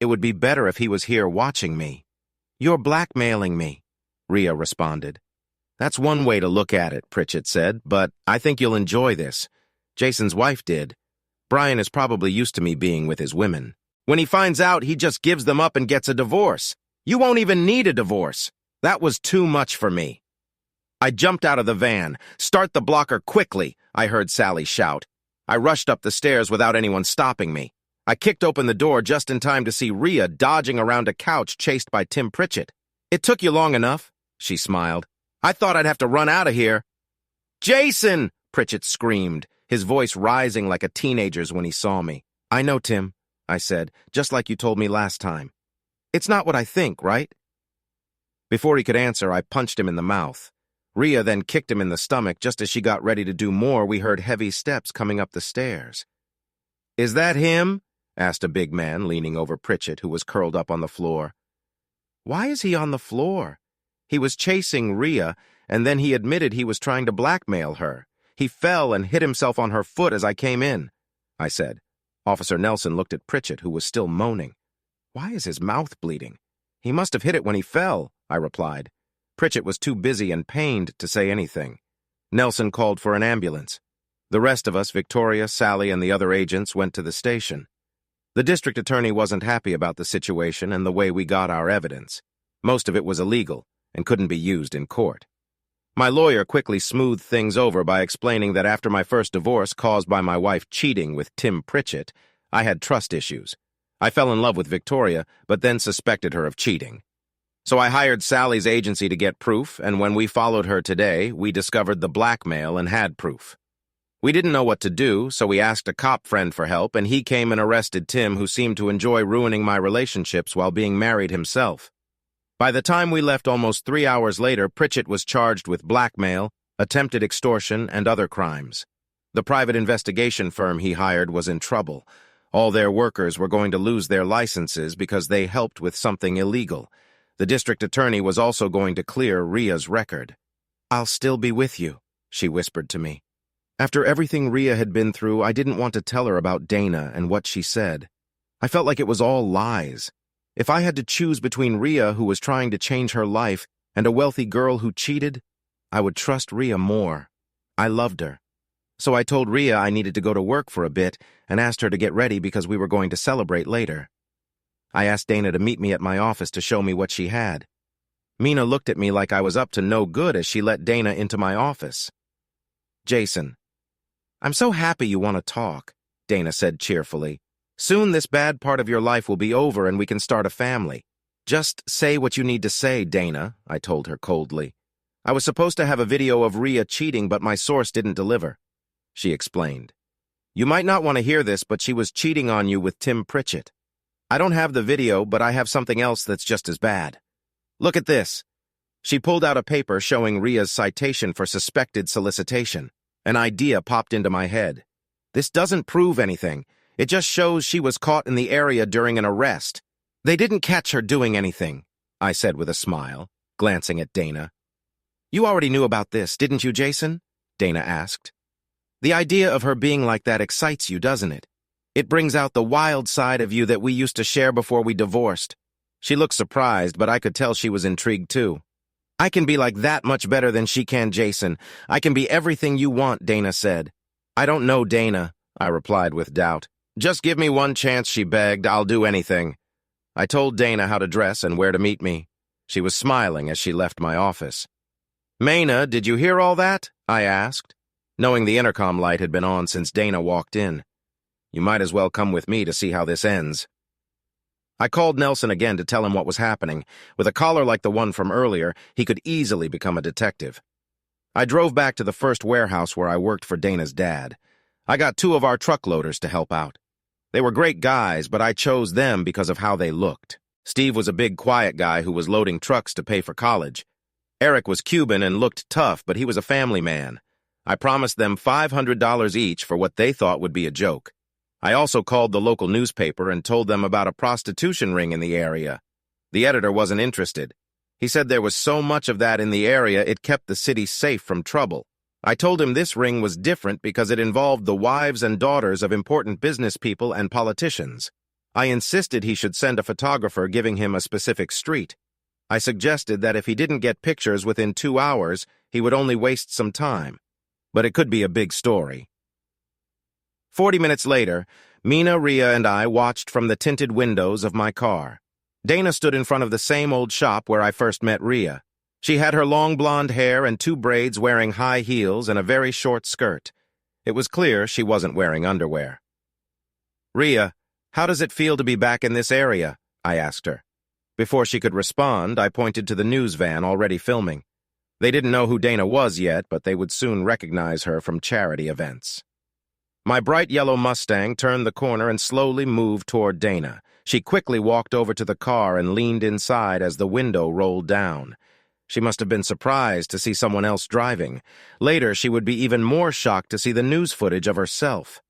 It would be better if he was here watching me. You're blackmailing me, Rhea responded. That's one way to look at it, Pritchett said, but I think you'll enjoy this. Jason's wife did. Brian is probably used to me being with his women. When he finds out, he just gives them up and gets a divorce. You won't even need a divorce. That was too much for me. I jumped out of the van. Start the blocker quickly, I heard Sally shout. I rushed up the stairs without anyone stopping me. I kicked open the door just in time to see Rhea dodging around a couch chased by Tim Pritchett. It took you long enough, she smiled. I thought I'd have to run out of here. Jason, Pritchett screamed, his voice rising like a teenager's when he saw me. I know, Tim, I said, just like you told me last time. It's not what I think, right? Before he could answer, I punched him in the mouth. Rhea then kicked him in the stomach. Just as she got ready to do more, we heard heavy steps coming up the stairs. Is that him? Asked a big man leaning over Pritchett, who was curled up on the floor. Why is he on the floor? He was chasing Rhea, and then he admitted he was trying to blackmail her. He fell and hit himself on her foot as I came in, I said. Officer Nelson looked at Pritchett, who was still moaning. Why is his mouth bleeding? He must have hit it when he fell, I replied. Pritchett was too busy and pained to say anything. Nelson called for an ambulance. The rest of us, Victoria, Sally, and the other agents, went to the station. The district attorney wasn't happy about the situation and the way we got our evidence. Most of it was illegal, and couldn't be used in court. My lawyer quickly smoothed things over by explaining that after my first divorce caused by my wife cheating with Tim Pritchett, I had trust issues. I fell in love with Victoria, but then suspected her of cheating. So I hired Sally's agency to get proof, and when we followed her today, we discovered the blackmail and had proof. We didn't know what to do, so we asked a cop friend for help, and he came and arrested Tim, who seemed to enjoy ruining my relationships while being married himself. By the time we left almost 3 hours later, Pritchett was charged with blackmail, attempted extortion, and other crimes. The private investigation firm he hired was in trouble. All their workers were going to lose their licenses because they helped with something illegal. The district attorney was also going to clear Ria's record. "I'll still be with you," she whispered to me. After everything Ria had been through, I didn't want to tell her about Dana and what she said. I felt like it was all lies. If I had to choose between Ria, who was trying to change her life, and a wealthy girl who cheated, I would trust Ria more. I loved her. So I told Ria I needed to go to work for a bit and asked her to get ready because we were going to celebrate later. I asked Dana to meet me at my office to show me what she had. Mina looked at me like I was up to no good as she let Dana into my office. "Jason, I'm so happy you want to talk," Dana said cheerfully. "Soon this bad part of your life will be over and we can start a family. Just say what you need to say, Dana," I told her coldly. "I was supposed to have a video of Ria cheating, but my source didn't deliver," she explained. "You might not want to hear this, but she was cheating on you with Tim Pritchett. I don't have the video, but I have something else that's just as bad. Look at this." She pulled out a paper showing Ria's citation for suspected solicitation. An idea popped into my head. This doesn't prove anything. It just shows she was caught in the area during an arrest. They didn't catch her doing anything, I said with a smile, glancing at Dana. "You already knew about this, didn't you, Jason?" Dana asked. "The idea of her being like that excites you, doesn't it? It brings out the wild side of you that we used to share before we divorced." She looked surprised, but I could tell she was intrigued too. "I can be like that much better than she can, Jason. I can be everything you want," Dana said. "I don't know Dana," I replied with doubt. "Just give me one chance," she begged. "I'll do anything." I told Dana how to dress and where to meet me. She was smiling as she left my office. "Maina, did you hear all that?" I asked, knowing the intercom light had been on since Dana walked in. "You might as well come with me to see how this ends." I called Nelson again to tell him what was happening. With a collar like the one from earlier, he could easily become a detective. I drove back to the first warehouse where I worked for Dana's dad. I got 2 of our truck loaders to help out. They were great guys, but I chose them because of how they looked. Steve was a big, quiet guy who was loading trucks to pay for college. Eric was Cuban and looked tough, but he was a family man. I promised them $500 each for what they thought would be a joke. I also called the local newspaper and told them about a prostitution ring in the area. The editor wasn't interested. He said there was so much of that in the area it kept the city safe from trouble. I told him this ring was different because it involved the wives and daughters of important business people and politicians. I insisted he should send a photographer giving him a specific street. I suggested that if he didn't get pictures within 2 hours, he would only waste some time. But it could be a big story. 40 minutes later, Mina, Ria, and I watched from the tinted windows of my car. Dana stood in front of the same old shop where I first met Ria. She had her long blonde hair and 2 braids, wearing high heels and a very short skirt. It was clear she wasn't wearing underwear. "Ria, how does it feel to be back in this area?" I asked her. Before she could respond, I pointed to the news van already filming. They didn't know who Dana was yet, but they would soon recognize her from charity events. My bright yellow Mustang turned the corner and slowly moved toward Dana. She quickly walked over to the car and leaned inside as the window rolled down. She must have been surprised to see someone else driving. Later, she would be even more shocked to see the news footage of herself.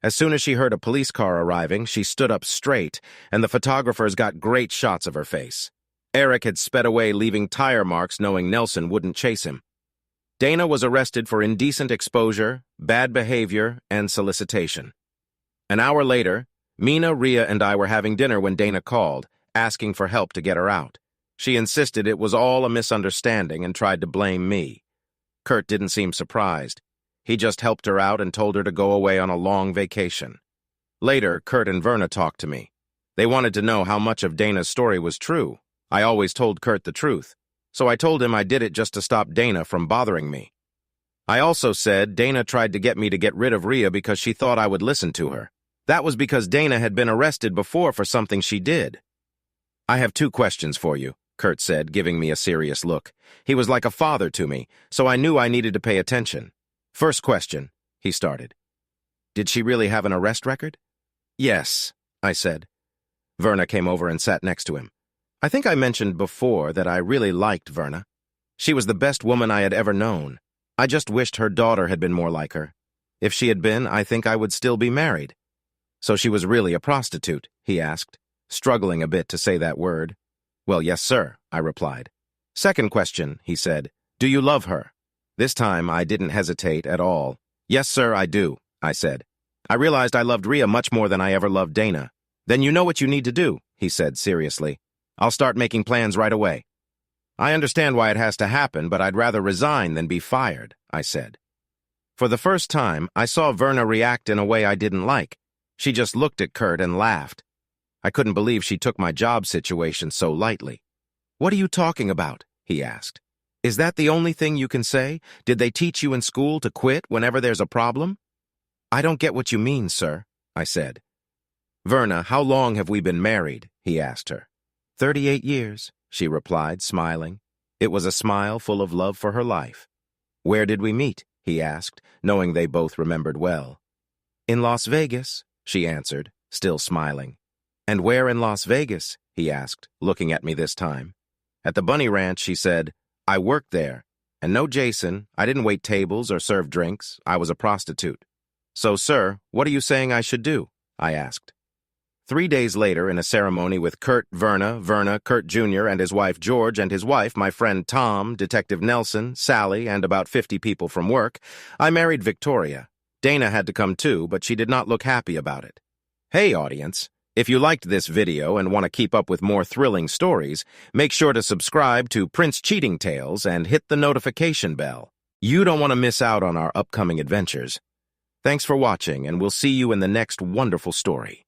As soon as she heard a police car arriving, she stood up straight, and the photographers got great shots of her face. Eric had sped away, leaving tire marks, knowing Nelson wouldn't chase him. Dana was arrested for indecent exposure, bad behavior, and solicitation. An hour later, Mina, Ria, and I were having dinner when Dana called, asking for help to get her out. She insisted it was all a misunderstanding and tried to blame me. Kurt didn't seem surprised. He just helped her out and told her to go away on a long vacation. Later, Kurt and Verna talked to me. They wanted to know how much of Dana's story was true. I always told Kurt the truth. so I told him I did it just to stop Dana from bothering me. I also said Dana tried to get me to get rid of Rhea because she thought I would listen to her. That was because Dana had been arrested before for something she did. I have 2 questions for you, Kurt said, giving me a serious look. He was like a father to me, so I knew I needed to pay attention. First question, he started. Did she really have an arrest record? Yes, I said. Verna came over and sat next to him. I think I mentioned before that I really liked Verna. She was the best woman I had ever known. I just wished her daughter had been more like her. If she had been, I think I would still be married. So she was really a prostitute, he asked, struggling a bit to say that word. Well, yes, sir, I replied. Second question, he said. Do you love her? This time I didn't hesitate at all. Yes, sir, I do, I said. I realized I loved Rhea much more than I ever loved Dana. Then you know what you need to do, he said seriously. I'll start making plans right away. I understand why it has to happen, but I'd rather resign than be fired, I said. For the first time, I saw Verna react in a way I didn't like. She just looked at Kurt and laughed. I couldn't believe she took my job situation so lightly. What are you talking about? He asked. Is that the only thing you can say? Did they teach you in school to quit whenever there's a problem? I don't get what you mean, sir, I said. Verna, how long have we been married? He asked her. 38 years, she replied, smiling. It was a smile full of love for her life. Where did we meet? He asked, knowing they both remembered well. In Las Vegas, she answered, still smiling. And where in Las Vegas? He asked, looking at me this time. At the Bunny Ranch, she said. I worked there. And no, Jason, I didn't wait tables or serve drinks. I was a prostitute. So, sir, what are you saying I should do? I asked. 3 days later, in a ceremony with Kurt, Verna, Kurt Jr., and his wife George, and his wife, my friend Tom, Detective Nelson, Sally, and about 50 people from work, I married Victoria. Dana had to come too, but she did not look happy about it. Hey, audience, if you liked this video and want to keep up with more thrilling stories, make sure to subscribe to Prince Cheating Tales and hit the notification bell. You don't want to miss out on our upcoming adventures. Thanks for watching, and we'll see you in the next wonderful story.